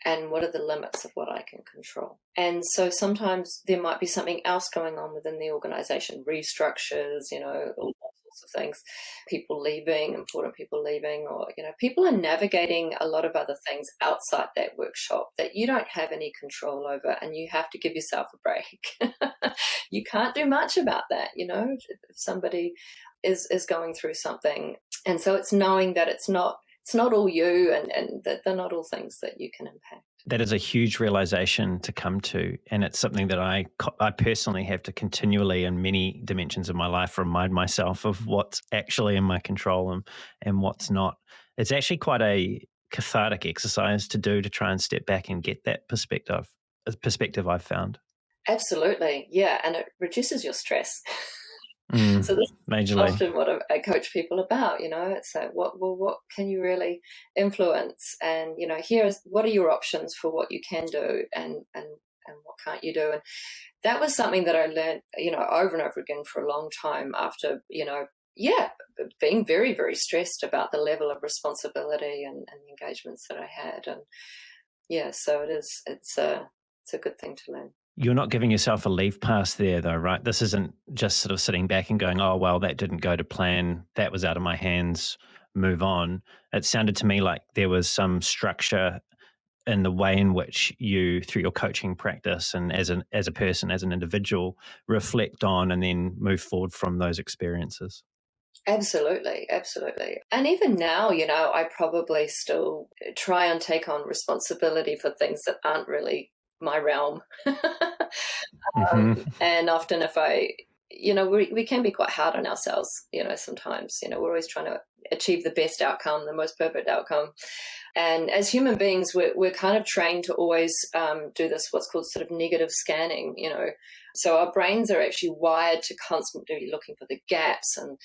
And what are the limits of what I can control? And so sometimes there might be something else going on within the organization, restructures, all sorts of things, people leaving, important people leaving, or, people are navigating a lot of other things outside that workshop that you don't have any control over, and you have to give yourself a break. You can't do much about that, if somebody is going through something. And so it's knowing that it's not all you, and that they're not all things that you can impact.
That is a huge realization to come to, and it's something that I personally have to continually, in many dimensions of my life, remind myself of what's actually in my control and what's not. It's actually quite a cathartic exercise to do, to try and step back and get that perspective I've found.
Absolutely, yeah, and it reduces your stress. So this
majorly.
is often what I coach people about, it's like, what can you really influence? And, here's what are your options for what you can do, and what can't you do? And that was something that I learned, over and over again for a long time after, being very, very stressed about the level of responsibility and the engagements that I had. And so it's a good thing to learn.
You're not giving yourself a leave pass there, though, right? This isn't just sort of sitting back and going, oh, well, that didn't go to plan. That was out of my hands. Move on. It sounded to me like there was some structure in the way in which you, through your coaching practice and as a person, as an individual, reflect on and then move forward from those experiences.
Absolutely, absolutely. And even now, I probably still try and take on responsibility for things that aren't really my realm. And often if we can be quite hard on ourselves, sometimes, we're always trying to achieve the best outcome, the most perfect outcome. And as human beings, we're kind of trained to always do this, what's called sort of negative scanning, So our brains are actually wired to constantly be looking for the gaps and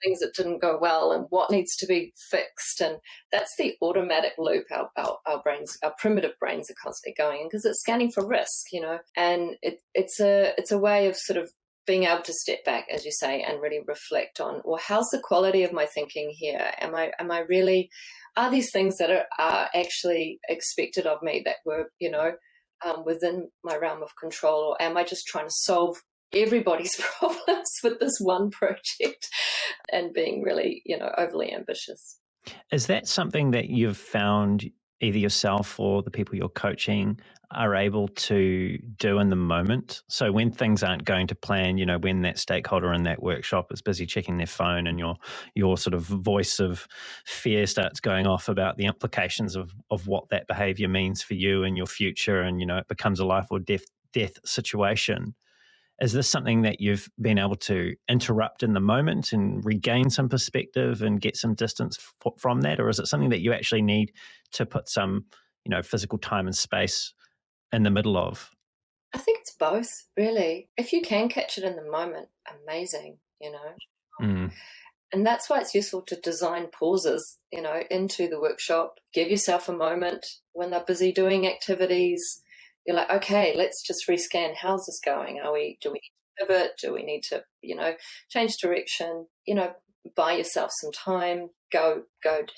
things that didn't go well and what needs to be fixed. And that's the automatic loop our brains, our primitive brains are constantly going in, because it's scanning for risk, and it's a way of sort of being able to step back, as you say, and really reflect on, well, how's the quality of my thinking here? Am I really, are these things that are actually expected of me that were, within my realm of control, or am I just trying to solve everybody's problems with this one project and being really, overly ambitious?
Is that something that you've found either yourself or the people you're coaching are able to do in the moment? So when things aren't going to plan, when that stakeholder in that workshop is busy checking their phone and your sort of voice of fear starts going off about the implications of what that behavior means for you and your future, and, it becomes a life or death situation. Is this something that you've been able to interrupt in the moment and regain some perspective and get some distance from that? Or is it something that you actually need to put some, physical time and space in the middle of?
I think it's both, really. If you can catch it in the moment, amazing, And that's why it's useful to design pauses, into the workshop. Give yourself a moment when they're busy doing activities. You're like, okay, let's just rescan. How's this going? Do we need to pivot? Do we need to, change direction? Buy yourself some time. Go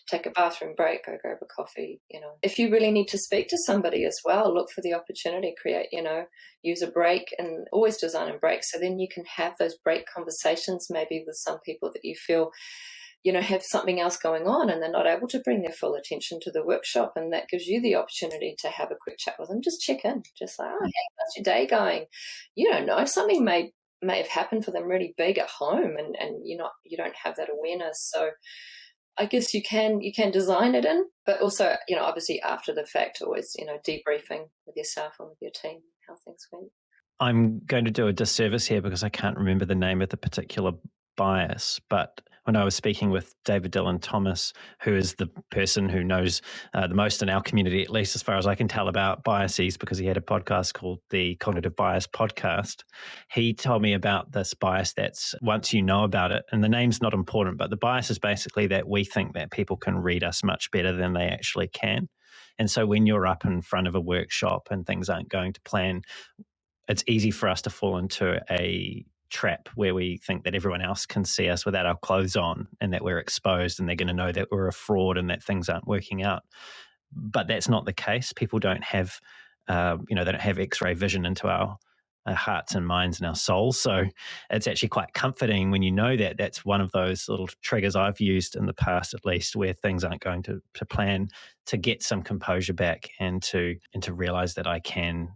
take a bathroom break. Go grab a coffee. If you really need to speak to somebody as well, look for the opportunity. Create, use a break, and always design a break. So then you can have those break conversations, maybe with some people that you feel, have something else going on and they're not able to bring their full attention to the workshop. And that gives you the opportunity to have a quick chat with them. Just check in, just like, oh, hey, how's your day going? You don't know, something may have happened for them really big at home, and you don't have that awareness. So I guess you can design it in, but also, obviously after the fact, always, debriefing with yourself and with your team, how things went.
I'm going to do a disservice here because I can't remember the name of the particular bias, but when I was speaking with David Dylan Thomas, who is the person who knows the most in our community, at least as far as I can tell, about biases, because he had a podcast called the Cognitive Bias Podcast, he told me about this bias that's, once you know about it, and the name's not important, but the bias is basically that we think that people can read us much better than they actually can. And so when you're up in front of a workshop and things aren't going to plan, it's easy for us to fall into a trap where we think that everyone else can see us without our clothes on and that we're exposed and they're going to know that we're a fraud and that things aren't working out. But that's not the case. People don't have, they don't have X-ray vision into our hearts and minds and our souls. So it's actually quite comforting when you know that. That's one of those little triggers I've used in the past, at least, where things aren't going to plan, to get some composure back and to realize that I can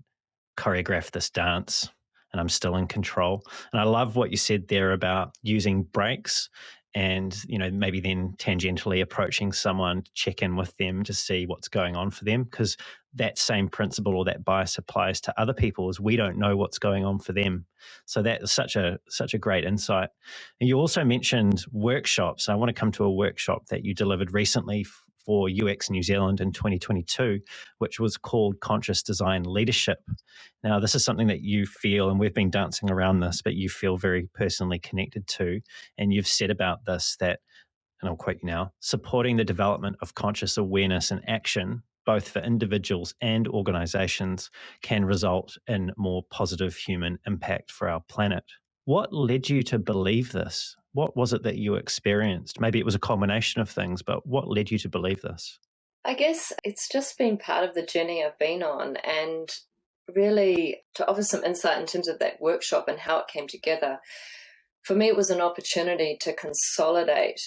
choreograph this dance and I'm still in control. And I love what you said there about using breaks and, maybe then tangentially approaching someone to check in with them to see what's going on for them, because that same principle or that bias applies to other people, as we don't know what's going on for them. So that's such a great insight. And you also mentioned workshops. I want to come to a workshop that you delivered recently for UX New Zealand in 2022, which was called Conscious Design Leadership. Now, this is something that you feel, and we've been dancing around this, but you feel very personally connected to. And you've said about this that, and I'll quote you now, supporting the development of conscious awareness and action, both for individuals and organizations, can result in more positive human impact for our planet. What led you to believe this? What was it that you experienced? Maybe it was a combination of things, but what led you to believe this?
I guess it's just been part of the journey I've been on, and really to offer some insight in terms of that workshop and how it came together. For me, it was an opportunity to consolidate,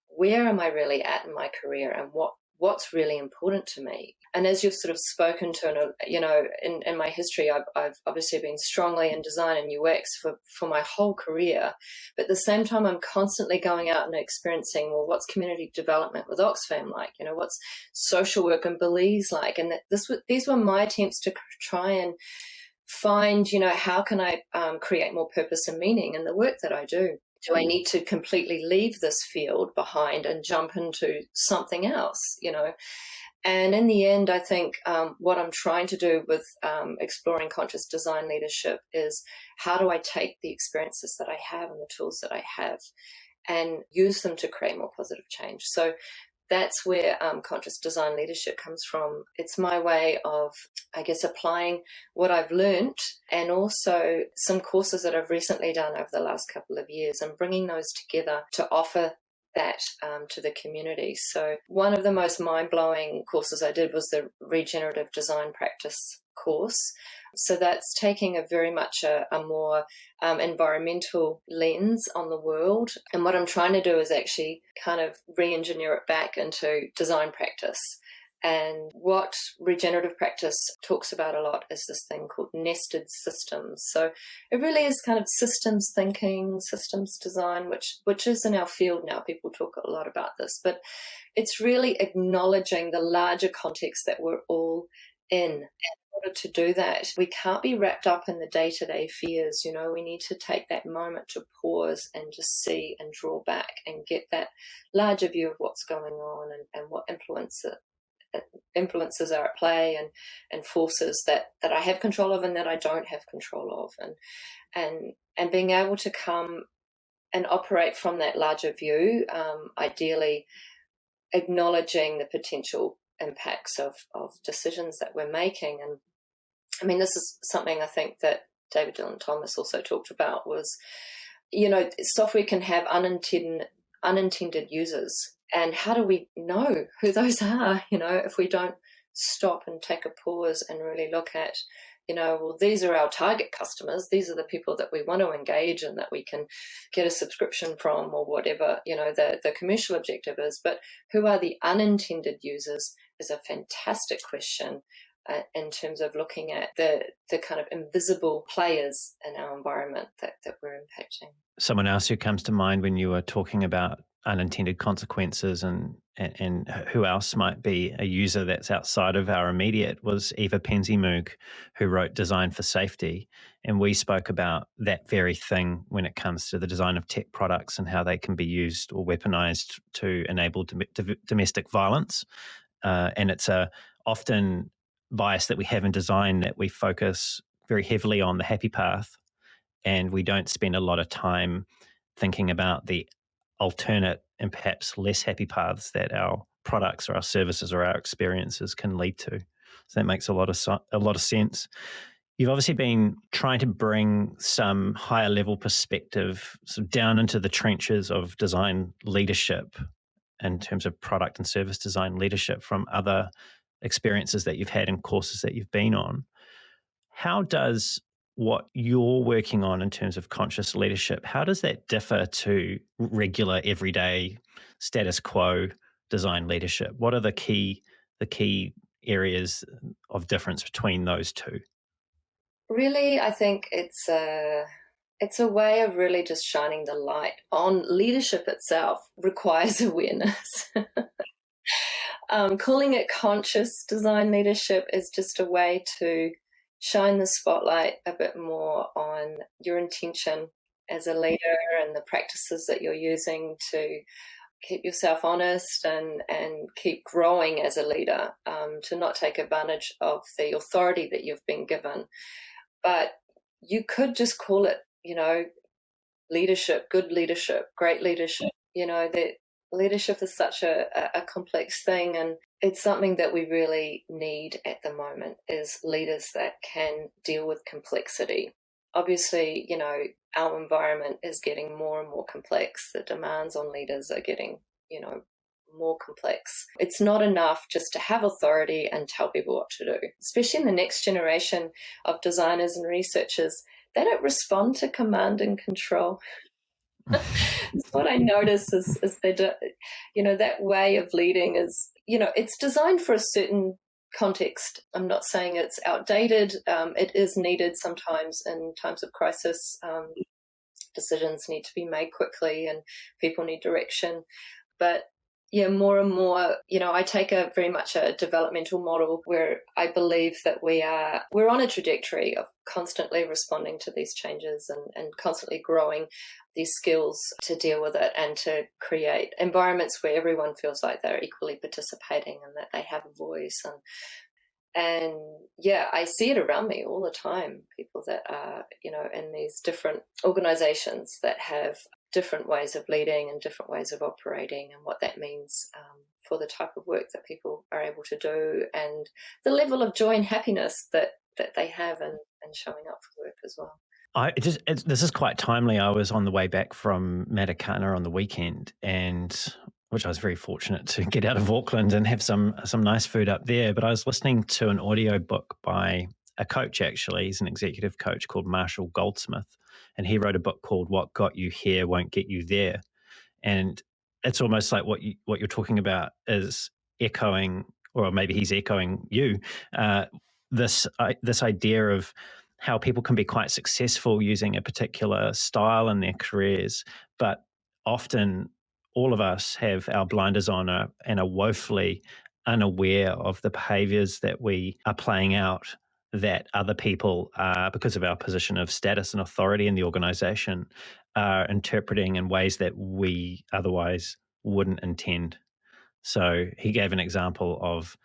where am I really at in my career and what's really important to me. And as you've sort of spoken to, in my history, I've obviously been strongly in design and UX for my whole career. But at the same time, I'm constantly going out and experiencing, well, what's community development with Oxfam like? What's social work in Belize like? And these were my attempts to try and find, how can I create more purpose and meaning in the work that I do? Do I need to completely leave this field behind and jump into something else, And in the end, I think what I'm trying to do with exploring conscious design leadership is, how do I take the experiences that I have and the tools that I have and use them to create more positive change? So that's where conscious design leadership comes from. It's my way of, I guess, applying what I've learned, and also some courses that I've recently done over the last couple of years, and bringing those together to offer that to the community. So one of the most mind-blowing courses I did was the Regenerative Design Practice course. So that's taking a very much a more environmental lens on the world. And what I'm trying to do is actually kind of re-engineer it back into design practice. And what regenerative practice talks about a lot is this thing called nested systems. So it really is kind of systems thinking, systems design, which is in our field now. People talk a lot about this, but it's really acknowledging the larger context that we're all in. In order to do that, we can't be wrapped up in the day-to-day fears. We need to take that moment to pause and just see and draw back and get that larger view of what's going on and what influences are at play and forces that I have control of and that I don't have control of, and being able to come and operate from that larger view, ideally acknowledging the potential impacts of decisions that we're making. And I mean, this is something I think that David Dylan Thomas also talked about was, software can have unintended users. And how do we know who those are, if we don't stop and take a pause and really look at, well, these are our target customers. These are the people that we want to engage and that we can get a subscription from, or whatever, the commercial objective is. But who are the unintended users is a fantastic question in terms of looking at the kind of invisible players in our environment that we're impacting.
Someone else who comes to mind when you were talking about unintended consequences and who else might be a user that's outside of our immediate was Eva Penziemmoog, who wrote Design for Safety. And we spoke about that very thing when it comes to the design of tech products and how they can be used or weaponized to enable domestic violence. And it's a often bias that we have in design, that we focus very heavily on the happy path and we don't spend a lot of time thinking about the alternate and perhaps less happy paths that our products or our services or our experiences can lead to. So that makes a lot of sense. You've obviously been trying to bring some higher level perspective sort of down into the trenches of design leadership in terms of product and service design leadership from other experiences that you've had and courses that you've been on. How does what you're working on in terms of conscious leadership, how does that differ to regular, everyday, status quo design leadership? What are the key areas of difference between those two?
Really, I think it's a way of really just shining the light on leadership itself requires awareness. Calling it conscious design leadership is just a way to shine the spotlight a bit more on your intention as a leader and the practices that you're using to keep yourself honest and keep growing as a leader, to not take advantage of the authority that you've been given. But you could just call it, leadership, good leadership, great leadership. That leadership is such a complex thing, and it's something that we really need at the moment is leaders that can deal with complexity. Obviously, our environment is getting more and more complex. The demands on leaders are getting, more complex. It's not enough just to have authority and tell people what to do, especially in the next generation of designers and researchers. They don't respond to command and control. What I notice is they do, that way of leading is, it's designed for a certain context. I'm not saying it's outdated. It is needed sometimes in times of crisis. Decisions need to be made quickly and people need direction. But more and more, I take a very much a developmental model where I believe that we're on a trajectory of constantly responding to these changes and constantly growing these skills to deal with it and to create environments where everyone feels like they're equally participating and that they have a voice. And I see it around me all the time, people that are, in these different organizations that have different ways of leading and different ways of operating and what that means for the type of work that people are able to do and the level of joy and happiness that they have and showing up for work as well.
This is quite timely. I was on the way back from Matakana on the weekend, which I was very fortunate to get out of Auckland and have some nice food up there. But I was listening to an audio book by a coach, actually. He's an executive coach called Marshall Goldsmith, and he wrote a book called What Got You Here Won't Get You There. And it's almost like what you're talking about is echoing, or maybe he's echoing you, this idea of how people can be quite successful using a particular style in their careers, but often all of us have our blinders on and are woefully unaware of the behaviors that we are playing out that other people, because of our position of status and authority in the organization, are interpreting in ways that we otherwise wouldn't intend. So he gave an example of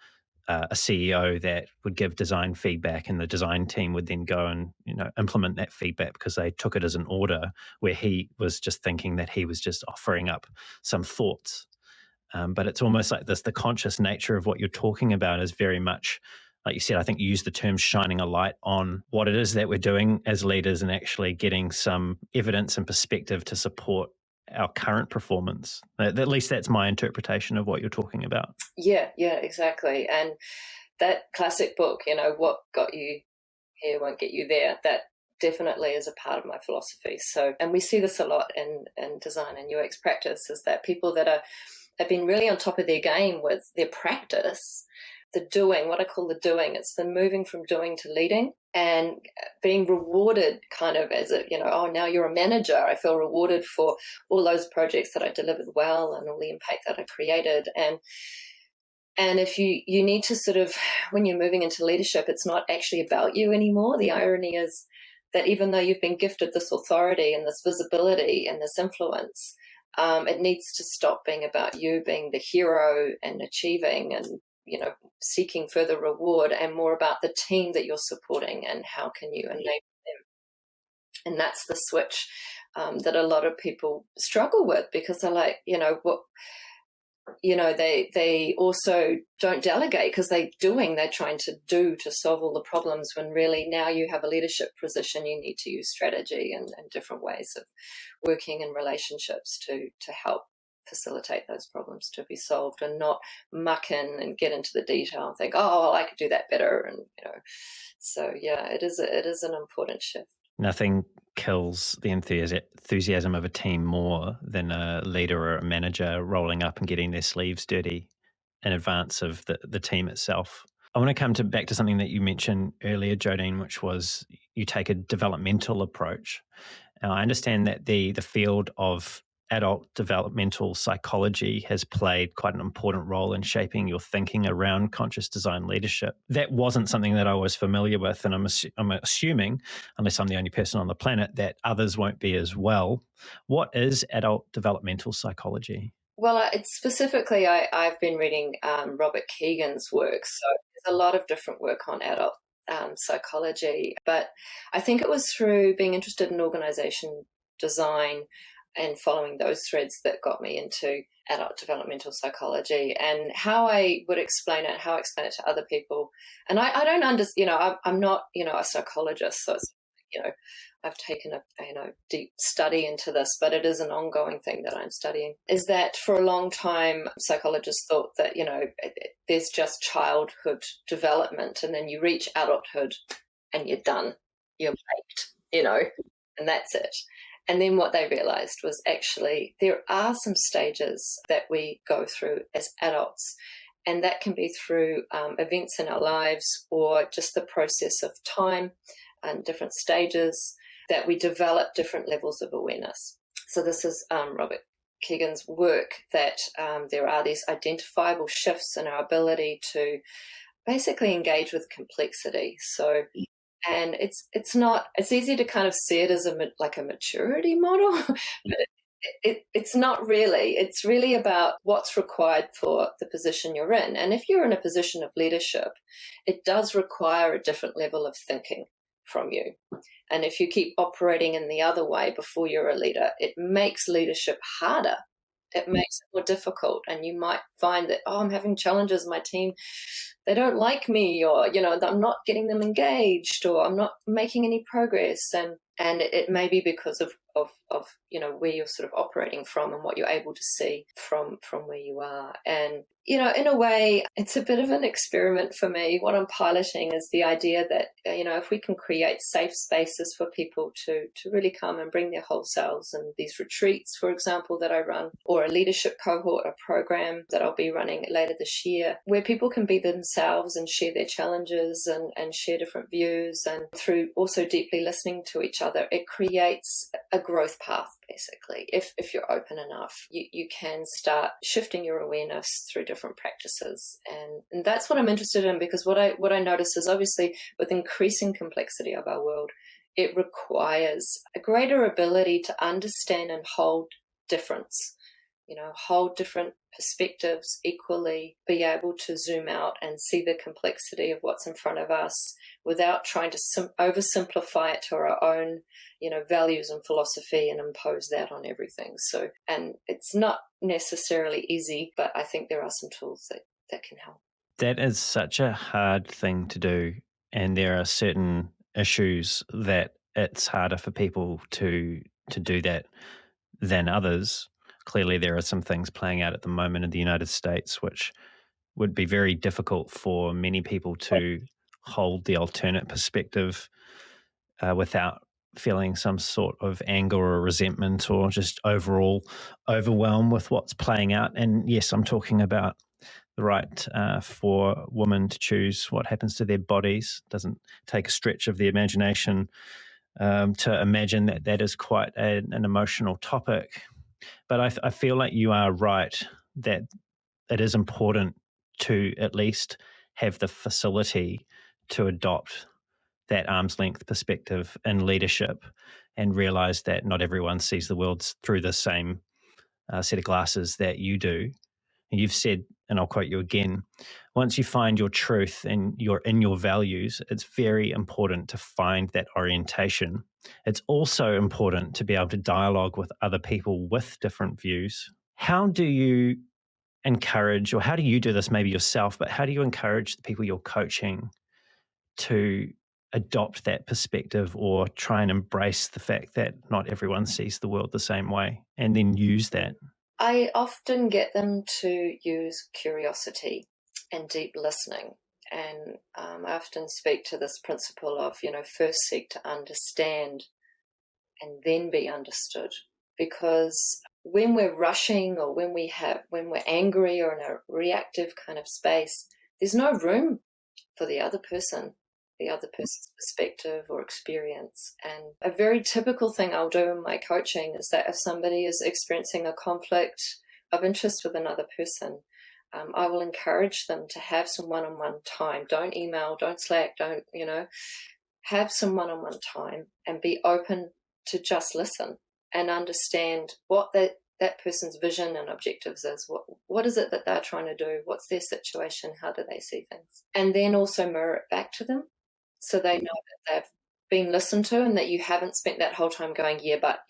a CEO that would give design feedback, and the design team would then go and implement that feedback because they took it as an order, where he was just thinking that he was just offering up some thoughts. But it's almost like this: the conscious nature of what you're talking about is very much, like you said, I think you used the term shining a light on what it is that we're doing as leaders and actually getting some evidence and perspective to support our current performance. At least that's my interpretation of what you're talking about.
Yeah, exactly. And that classic book, What Got You Here Won't Get You There, that definitely is a part of my philosophy. So, and we see this a lot in design and UX practice, is that people that have been really on top of their game with their practice, the doing, what I call the doing, it's the moving from doing to leading and being rewarded kind of as now you're a manager. I feel rewarded for all those projects that I delivered well and all the impact that I created. And if you need to sort of, when you're moving into leadership, it's not actually about you anymore. The irony is that even though you've been gifted this authority and this visibility and this influence, it needs to stop being about you being the hero and achieving and seeking further reward, and more about the team that you're supporting and how can you enable them. And that's the switch that a lot of people struggle with, because they're like, they also don't delegate because they're trying to solve all the problems, when really now you have a leadership position, you need to use strategy and different ways of working in relationships to help facilitate those problems to be solved, and not muck in and get into the detail and think, oh, well, I could do that better. And, so yeah, it is an important shift.
Nothing kills the enthusiasm of a team more than a leader or a manager rolling up and getting their sleeves dirty in advance of the team itself. I want to come back to something that you mentioned earlier, Jodine, which was you take a developmental approach. Now, I understand that the field of adult developmental psychology has played quite an important role in shaping your thinking around conscious design leadership. That wasn't something that I was familiar with, and I'm assuming, unless I'm the only person on the planet, that others won't be as well. What is adult developmental psychology?
Well, specifically, I've been reading Robert Kegan's work, so there's a lot of different work on adult psychology, but I think it was through being interested in organization design and following those threads that got me into adult developmental psychology, and how I would explain it, how I explain it to other people. And I don't understand, I'm not, a psychologist, so it's, I've taken a deep study into this, but it is an ongoing thing that I'm studying. Is that for a long time, psychologists thought that, there's just childhood development, and then you reach adulthood and you're done, you're baked, and that's it. And then what they realized was actually there are some stages that we go through as adults, and that can be through events in our lives, or just the process of time and different stages that we develop different levels of awareness. So this is Robert Kegan's work, that there are these identifiable shifts in our ability to basically engage with complexity. So, and it's easy to kind of see it as a maturity model, but it's not really. It's really about what's required for the position you're in. And if you're in a position of leadership, it does require a different level of thinking from you. And if you keep operating in the other way before you're a leader, it makes leadership harder. It makes it more difficult. And you might find that, I'm having challenges, my team, they don't like me, or, I'm not getting them engaged, or I'm not making any progress. And it may be because of where you're sort of operating from and what you're able to see from where you are. And, in a way, it's a bit of an experiment for me. What I'm piloting is the idea that, if we can create safe spaces for people to really come and bring their whole selves, and these retreats, for example, that I run, or a leadership cohort, a program that I'll be running later this year, where people can be themselves and share their challenges and share different views, and through also deeply listening to each other, it creates a growth path, basically. If you're open enough, you can start shifting your awareness through different practices. And that's what I'm interested in, because what I notice is, obviously, with increasing complexity of our world, it requires a greater ability to understand and hold difference, hold different perspectives equally, be able to zoom out and see the complexity of what's in front of us without trying to oversimplify it to our own, values and philosophy and impose that on everything. So, and it's not necessarily easy, but I think there are some tools that can help.
That is such a hard thing to do. And there are certain issues that it's harder for people to do that than others. Clearly, there are some things playing out at the moment in the United States which would be very difficult for many people to hold the alternate perspective without feeling some sort of anger or resentment, or just overall overwhelm with what's playing out. And yes, I'm talking about the right for women to choose what happens to their bodies. It doesn't take a stretch of the imagination to imagine that is quite an emotional topic. But I feel like you are right that it is important to at least have the facility to adopt that arm's length perspective in leadership, and realize that not everyone sees the world through the same set of glasses that you do. And you've said, and I'll quote you again, once you find your truth and you're in your values, it's very important to find that orientation. It's also important to be able to dialogue with other people with different views. How do you encourage, or how do you do this maybe yourself, but how do you encourage the people you're coaching to adopt that perspective or try and embrace the fact that not everyone sees the world the same way and then use that?
I often get them to use curiosity and deep listening. And I often speak to this principle of, first seek to understand and then be understood. Because when we're rushing or when we're angry or in a reactive kind of space, there's no room for the other person's perspective or experience. And a very typical thing I'll do in my coaching is that if somebody is experiencing a conflict of interest with another person, I will encourage them to have some one-on-one time. Don't email, don't Slack, don't, have some one-on-one time and be open to just listen and understand what that person's vision and objectives is. What is it that they're trying to do? What's their situation? How do they see things? And then also mirror it back to them so they know that they've been listened to and that you haven't spent that whole time going, yeah, but,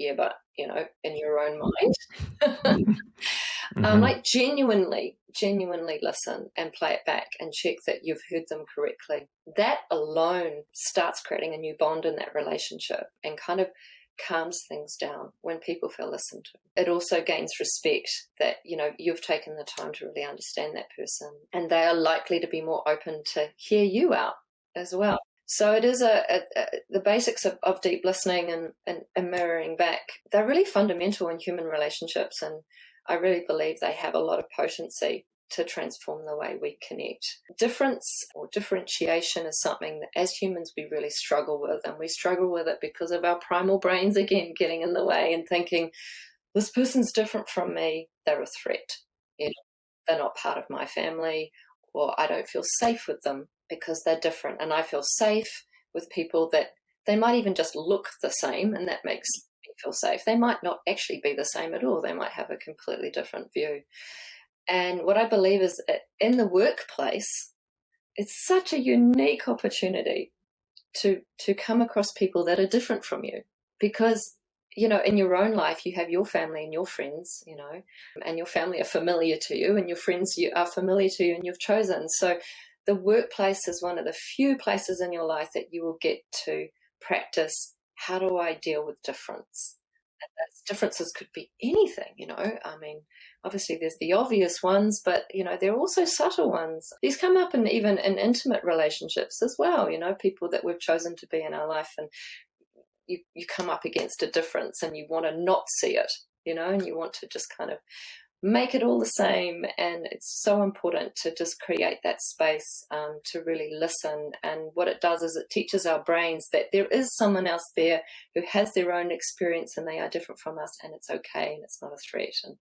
in your own mind. Like genuinely listen and play it back and check that you've heard them correctly. That alone starts creating a new bond in that relationship and kind of calms things down when people feel listened to. It also gains respect that, you've taken the time to really understand that person and they are likely to be more open to hear you out as well. So it is the basics of deep listening and mirroring back. They're really fundamental in human relationships, and I really believe they have a lot of potency to transform the way we connect. Difference or differentiation is something that as humans we really struggle with, and we struggle with it because of our primal brains, again, getting in the way and thinking, this person's different from me, they're a threat. They're not part of my family, or I don't feel safe with them because they're different. And I feel safe with people that they might even just look the same, and that makes me feel safe. They might not actually be the same at all. They might have a completely different view. And what I believe is in the workplace, it's such a unique opportunity to come across people that are different from you, because in your own life you have your family and your friends, and your family are familiar to you and your friends are familiar to you and you've chosen. So the workplace is one of the few places in your life that you will get to practice, how do I deal with difference? And those differences could be anything, I mean, obviously there's the obvious ones, but there are also subtle ones. These come up even in intimate relationships as well, people that we've chosen to be in our life, and you come up against a difference and you want to not see it, and you want to just kind of make it all the same. And it's so important to just create that space to really listen. And what it does is it teaches our brains that there is someone else there who has their own experience and they are different from us, and it's okay and it's not a threat. And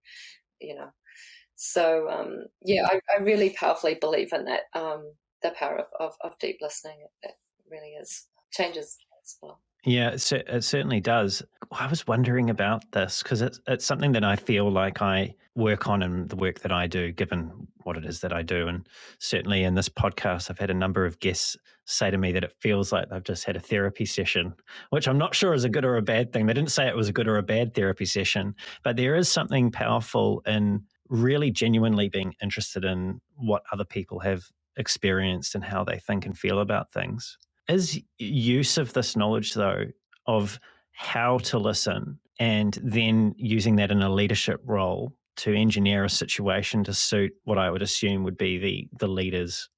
so I really powerfully believe in that, the power of deep listening. It really is changes as well.
Yeah, it certainly does. I was wondering about this because it's something that I feel like I work on in the work that I do, given what it is that I do. And certainly in this podcast, I've had a number of guests say to me that it feels like they've just had a therapy session, which I'm not sure is a good or a bad thing. They didn't say it was a good or a bad therapy session, but there is something powerful in really genuinely being interested in what other people have experienced and how they think and feel about things. Is use of this knowledge, though, of how to listen and then using that in a leadership role to engineer a situation to suit what I would assume would be the leader's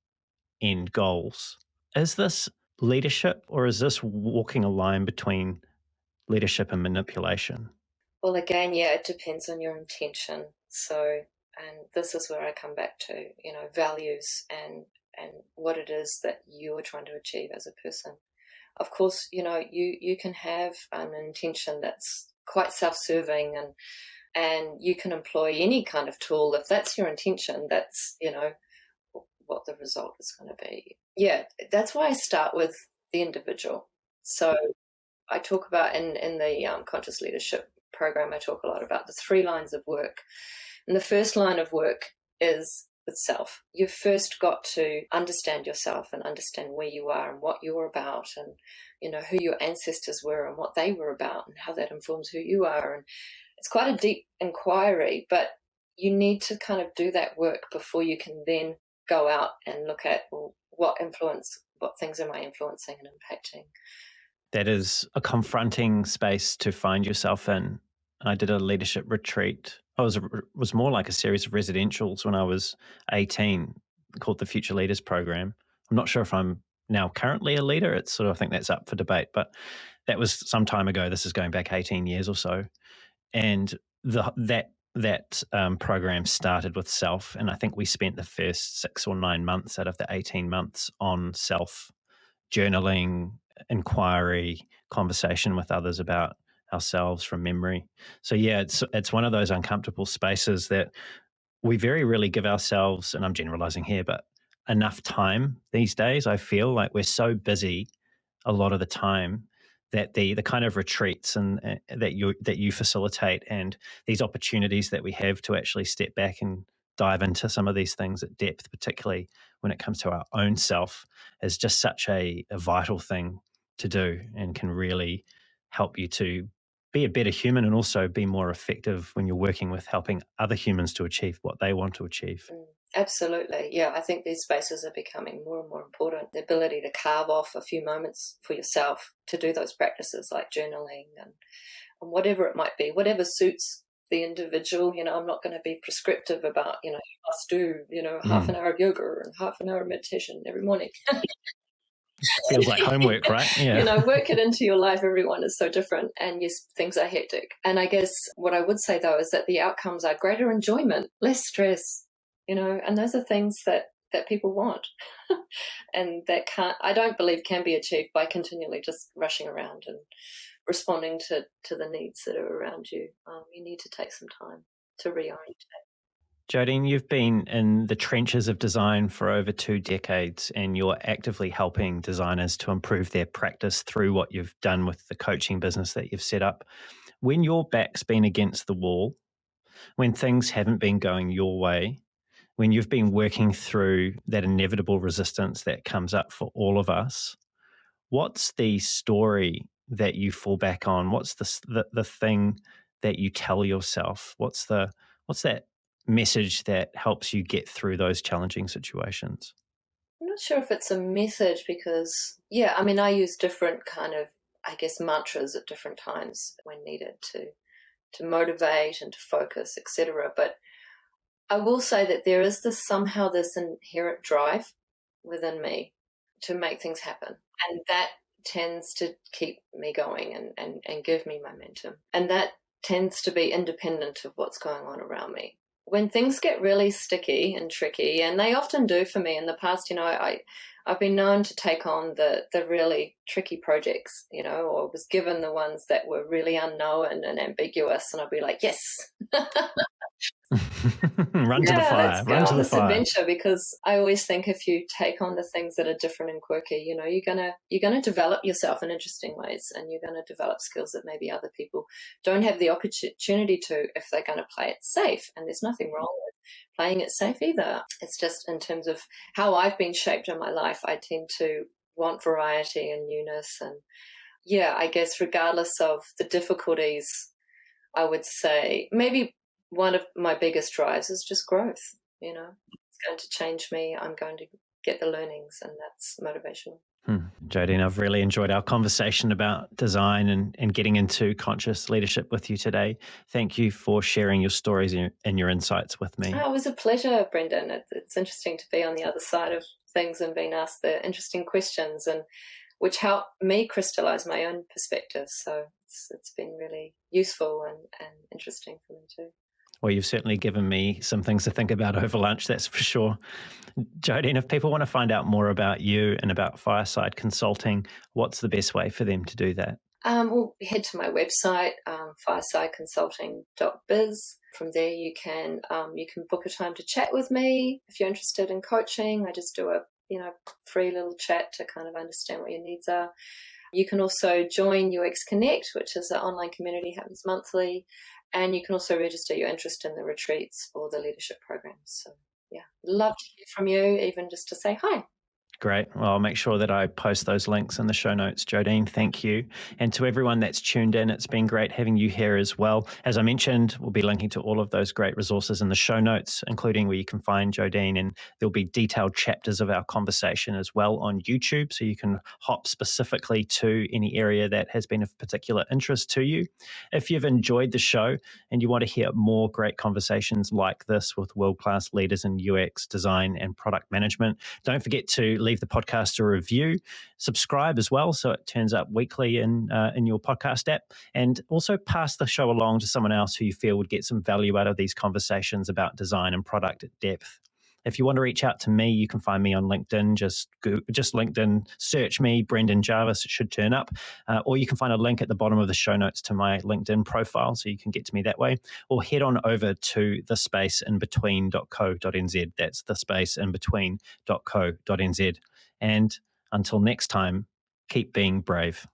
end goals. Is this leadership, or is this walking a line between leadership and manipulation?
Well, again, it depends on your intention. So, and this is where I come back to, values and what it is that you are trying to achieve as a person. Of course, you can have an intention that's quite self-serving, and you can employ any kind of tool. If that's your intention, that's, what the result is going to be. Yeah, that's why I start with the individual. So I talk about in the conscious leadership program, I talk a lot about the 3 lines of work. And the first line of work is with self. You've first got to understand yourself and understand where you are and what you're about, and who your ancestors were and what they were about and how that informs who you are. And it's quite a deep inquiry, but you need to kind of do that work before you can then go out and look at, well, what things am I influencing and impacting.
That is a confronting space to find yourself in. I did a leadership retreat. It was more like a series of residentials when I was 18, called the Future Leaders Program. I'm not sure if I'm now currently a leader. It's sort of, I think that's up for debate, but that was some time ago. This is going back 18 years or so. And that program started with self. And I think we spent the first 6 or 9 months out of the 18 months on self, journaling, inquiry, conversation with others about ourselves from memory. So yeah, it's one of those uncomfortable spaces that we very rarely give ourselves, and I'm generalizing here, but enough time these days. I feel like we're so busy a lot of the time that the kind of retreats and that you facilitate, and these opportunities that we have to actually step back and dive into some of these things at depth, particularly when it comes to our own self, is just such a vital thing to do, and can really help you to be a better human and also be more effective when you're working with helping other humans to achieve what they want to achieve.
Absolutely. Yeah, I think these spaces are becoming more and more important. The ability to carve off a few moments for yourself to do those practices like journaling and whatever it might be, whatever suits the individual. I'm not going to be prescriptive about, you must do, half an hour of yoga and half an hour of meditation every morning.
Feels like homework, right? Yeah.
Work it into your life. Everyone is so different, and yes, things are hectic. And I guess what I would say though is that the outcomes are greater enjoyment, less stress, and those are things that people want and that I don't believe can be achieved by continually just rushing around and responding to the needs that are around you. You need to take some time to reorientate.
Jodine, you've been in the trenches of design for over 2 decades, and you're actively helping designers to improve their practice through what you've done with the coaching business that you've set up. When your back's been against the wall, when things haven't been going your way, when you've been working through that inevitable resistance that comes up for all of us, what's the story that you fall back on? What's the thing that you tell yourself? What's that message that helps you get through those challenging situations?
I'm not sure if it's a message because, I use different kind of, I guess, mantras at different times when needed to motivate and to focus, etc. But I will say that there is somehow this inherent drive within me to make things happen. And that tends to keep me going and give me momentum. And that tends to be independent of what's going on around me. When things get really sticky and tricky, and they often do for me in the past, I've been known to take on the really tricky projects, or was given the ones that were really unknown and ambiguous, and I'd be like, yes.
Run to the fire.
Let's go on this adventure, because I always think if you take on the things that are different and quirky, you're gonna develop yourself in interesting ways, and you're gonna develop skills that maybe other people don't have the opportunity to if they're going to play it safe. And there's nothing wrong with playing it safe either. It's just in terms of how I've been shaped in my life, I tend to want variety and newness. And I guess regardless of the difficulties, I would say maybe one of my biggest drives is just growth. It's going to change me. I'm going to get the learnings, and that's motivational.
Jodine, I've really enjoyed our conversation about design and getting into conscious leadership with you today. Thank you for sharing your stories and your insights with me.
Oh, it was a pleasure, Brendan. It's interesting to be on the other side of things and being asked the interesting questions, and which help me crystallize my own perspective. So it's been really useful and interesting for me too.
Well, you've certainly given me some things to think about over lunch, that's for sure. Jodine, if people want to find out more about you and about Fireside Consulting, what's the best way for them to do that?
Well, head to my website, firesideconsulting.biz. From there, you can book a time to chat with me if you're interested in coaching. I just do a free little chat to kind of understand what your needs are. You can also join UX Connect, which is an online community, happens monthly. And you can also register your interest in the retreats or the leadership programs. So, love to hear from you, even just to say hi.
Great. Well, I'll make sure that I post those links in the show notes. Jodine, thank you. And to everyone that's tuned in, it's been great having you here as well. As I mentioned, we'll be linking to all of those great resources in the show notes, including where you can find Jodine, and there'll be detailed chapters of our conversation as well on YouTube, so you can hop specifically to any area that has been of particular interest to you. If you've enjoyed the show and you want to hear more great conversations like this with world-class leaders in UX design and product management, don't forget to leave the podcast a review, subscribe as well, so it turns up weekly in your podcast app, and also pass the show along to someone else who you feel would get some value out of these conversations about design and product at depth. If you want to reach out to me, you can find me on LinkedIn. Just LinkedIn, search me, Brendan Jarvis, it should turn up. Or you can find a link at the bottom of the show notes to my LinkedIn profile, so you can get to me that way. Or head on over to thespaceinbetween.co.nz. That's thespaceinbetween.co.nz. And until next time, keep being brave.